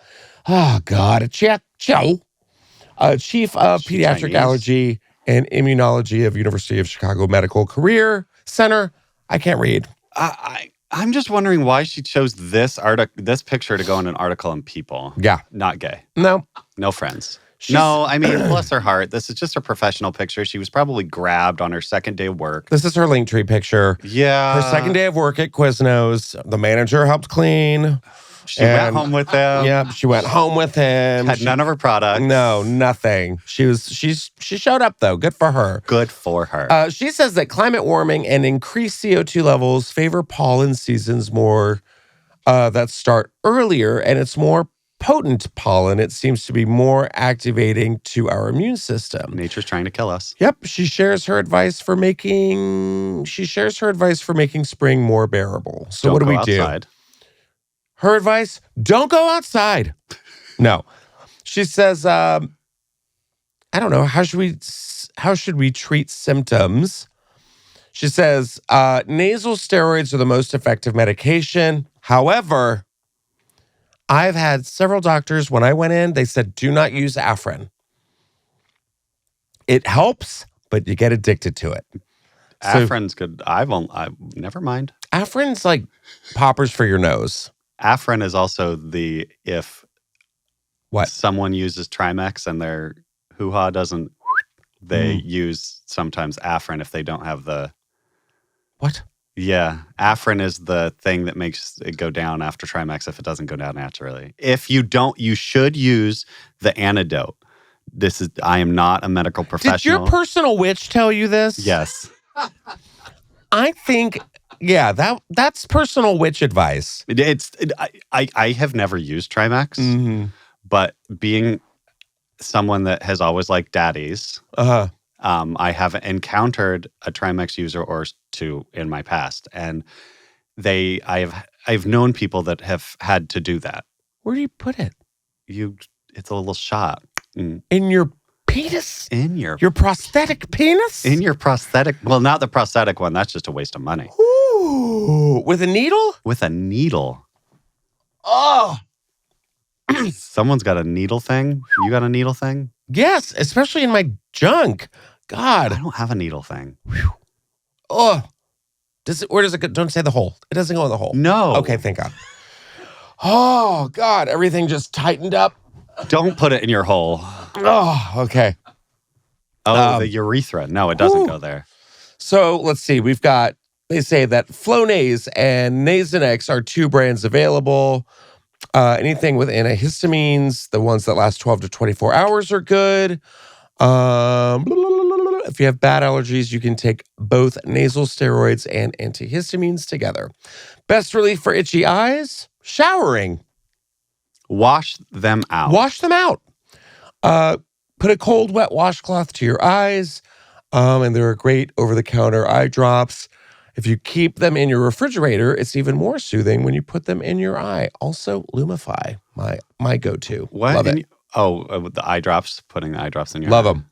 Oh, God. Chief of Pediatric Chinese? Allergy and Immunology of University of Chicago Medical Career Center. I can't read. I'm just wondering why she chose this picture to go in an article in People. Yeah. Not gay. No. No friends. No, I mean, bless her heart. This is just a professional picture. She was probably grabbed on her second day of work. This is her Linktree picture. Yeah. Her second day of work at Quiznos. The manager helped clean. She went home with him. Yep, she went home with him. Had none of her products. No, nothing. She showed up though. Good for her. Good for her. She says that climate warming and increased CO2 levels favor pollen seasons more that start earlier, and it's more potent pollen. It seems to be more activating to our immune system. Nature's trying to kill us. Yep, she shares her advice for making spring more bearable. So what do we do? Her advice, don't go outside. No. She says, I don't know, how should we treat symptoms? She says, nasal steroids are the most effective medication. However, I've had several doctors, when I went in, they said, do not use Afrin. It helps, but you get addicted to it. Afrin's good. Never mind. Afrin's like poppers for your nose. Afrin is also if what someone uses Trimex and their hoo-ha doesn't, they use sometimes Afrin if they don't have the... What? Yeah. Afrin is the thing that makes it go down after Trimex if it doesn't go down naturally. If you don't, you should use the antidote. I am not a medical professional. Did your personal witch tell you this? Yes. I think... Yeah, that's personal witch advice. I have never used Trimex, but being someone that has always liked daddies, I have encountered a Trimex user or two in my past, and I've known people that have had to do that. Where do you put it? It's a little shot in your penis? In your prosthetic penis? In your prosthetic? Well, not the prosthetic one. That's just a waste of money. Ooh, with a needle? With a needle. Oh. Someone's got a needle thing. You got a needle thing? Yes, especially in my junk. God. I don't have a needle thing. Whew. Oh. Where does it go? Don't say the hole. It doesn't go in the hole. No. Okay, thank God. Oh, God. Everything just tightened up. Don't put it in your hole. Oh, okay. Oh, the urethra. No, it doesn't go there. So let's see. They say that Flonase and Nasonex are two brands available. Anything with antihistamines, the ones that last 12 to 24 hours are good. If you have bad allergies, you can take both nasal steroids and antihistamines together. Best relief for itchy eyes? Showering. Wash them out. Put a cold, wet washcloth to your eyes. And there are great over-the-counter eye drops. If you keep them in your refrigerator, it's even more soothing when you put them in your eye. Also, Lumify, my go-to. What? Love it. The eye drops, putting eye drops in your Love eye. them.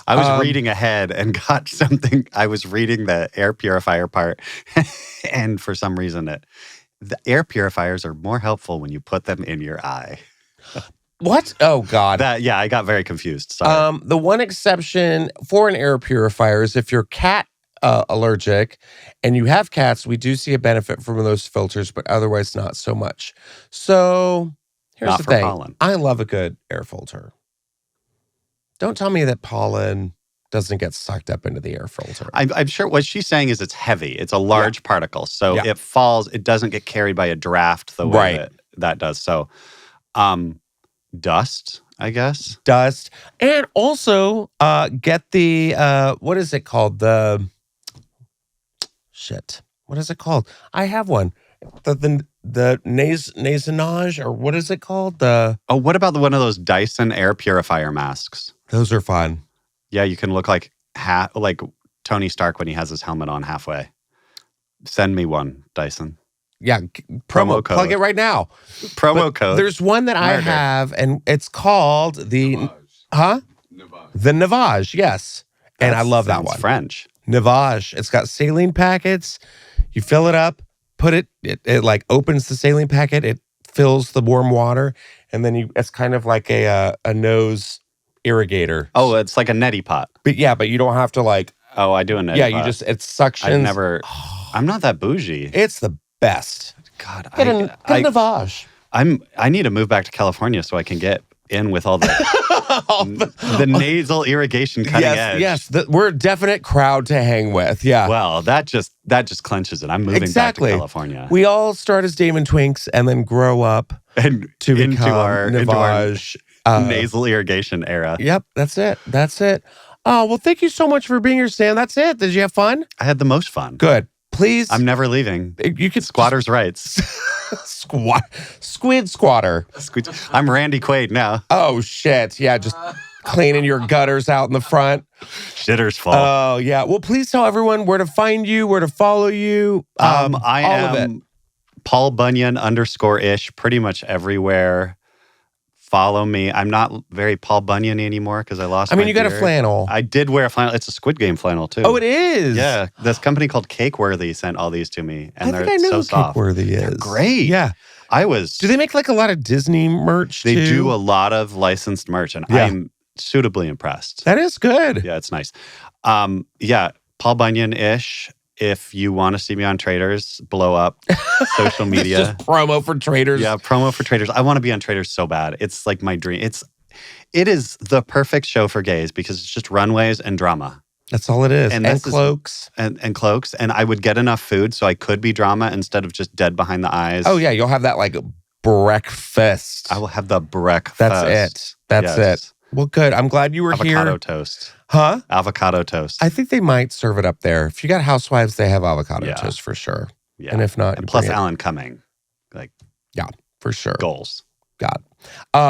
I was reading ahead and got something. I was reading the air purifier part, and for some reason, the air purifiers are more helpful when you put them in your eye. What? Oh, God. I got very confused. Sorry. The one exception for an air purifier is if you're cat allergic and you have cats, we do see a benefit from those filters, but otherwise not so much. So here's Not the for thing. pollen. I love a good air filter. Don't tell me that pollen doesn't get sucked up into the air filter. I'm sure what she's saying is it's heavy. It's a large particle. So it falls. It doesn't get carried by a draft the way that does. So dust, I guess. Dust. And also get the, what is it called? What is it called? I have one. The nasonage, or what is it called? What about one of those Dyson air purifier masks? Those are fun. Yeah, you can look like Tony Stark when he has his helmet on halfway. Send me one, Dyson. Yeah, promo code. Plug it right now. Promo code. There's one that I have, and it's called the Navage. The Navage, yes. And I love that one. French. Navage. It's got saline packets. You fill it up, put it like opens the saline packet, it fills the warm water, and then it's kind of like a nose irrigator. Oh, it's like a neti pot. But you don't have to like. Oh, I do a neti pot. Yeah, you just, it suctions. I'm not that bougie. It's the best. God, Get a Navage. I need to move back to California so I can get in with all the nasal irrigation cutting edge. Yes, we're a definite crowd to hang with. Yeah. Well, that just clenches it. I'm moving back to California. We all start as Damon Twinks and then grow up and to into become our Navage. Nasal irrigation era. Yep, that's it. Oh, well, thank you so much for being here, Sam. That's it. Did you have fun? I had the most fun. Good. Please. I'm never leaving. You could Squatters' rights. Squid squatter. I'm Randy Quaid now. Oh, shit. Yeah, just cleaning your gutters out in the front. Shitter's full. Oh, yeah. Well, please tell everyone where to find you, where to follow you. I am Paul Bunyan _ish pretty much everywhere. Follow me. I'm not very Paul Bunyan anymore because I lost my you got a flannel. I did wear a flannel. It's a Squid Game flannel too. Oh, it is? Yeah. This company called Cakeworthy sent all these to me. And I think I know so soft. Cakeworthy is. They're great. Yeah. Do they make like a lot of Disney merch They too? do a lot of licensed merch, and I'm suitably impressed. That is good. Yeah, it's nice. Paul Bunyan-ish. If you want to see me on Traders, blow up social media. It's just promo for Traders. Yeah, promo for Traders. I want to be on Traders so bad. It's like my dream. It is the perfect show for gays because it's just runways and drama. That's all it is. And cloaks. And cloaks. And I would get enough food so I could be drama instead of just dead behind the eyes. Oh, yeah. You'll have that like breakfast. I will have the breakfast. That's it. Well, good. I'm glad you were here. Avocado toast. Huh? Avocado toast. I think they might serve it up there. If you got housewives, they have avocado toast for sure. Yeah. And if not, and plus Alan Cumming. Yeah, for sure. Goals. God.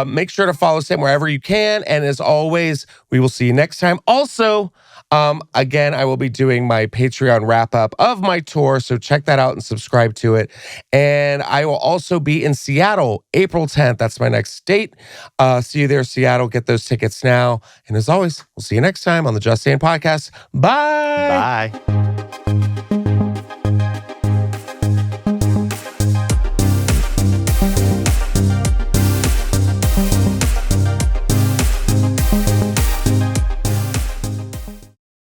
Make sure to follow Sam wherever you can. And as always, we will see you next time. Also, again, I will be doing my Patreon wrap up of my tour. So check that out and subscribe to it. And I will also be in Seattle, April 10th. That's my next date. See you there, Seattle. Get those tickets now. And as always, we'll see you next time on the Just Saying podcast. Bye. Bye.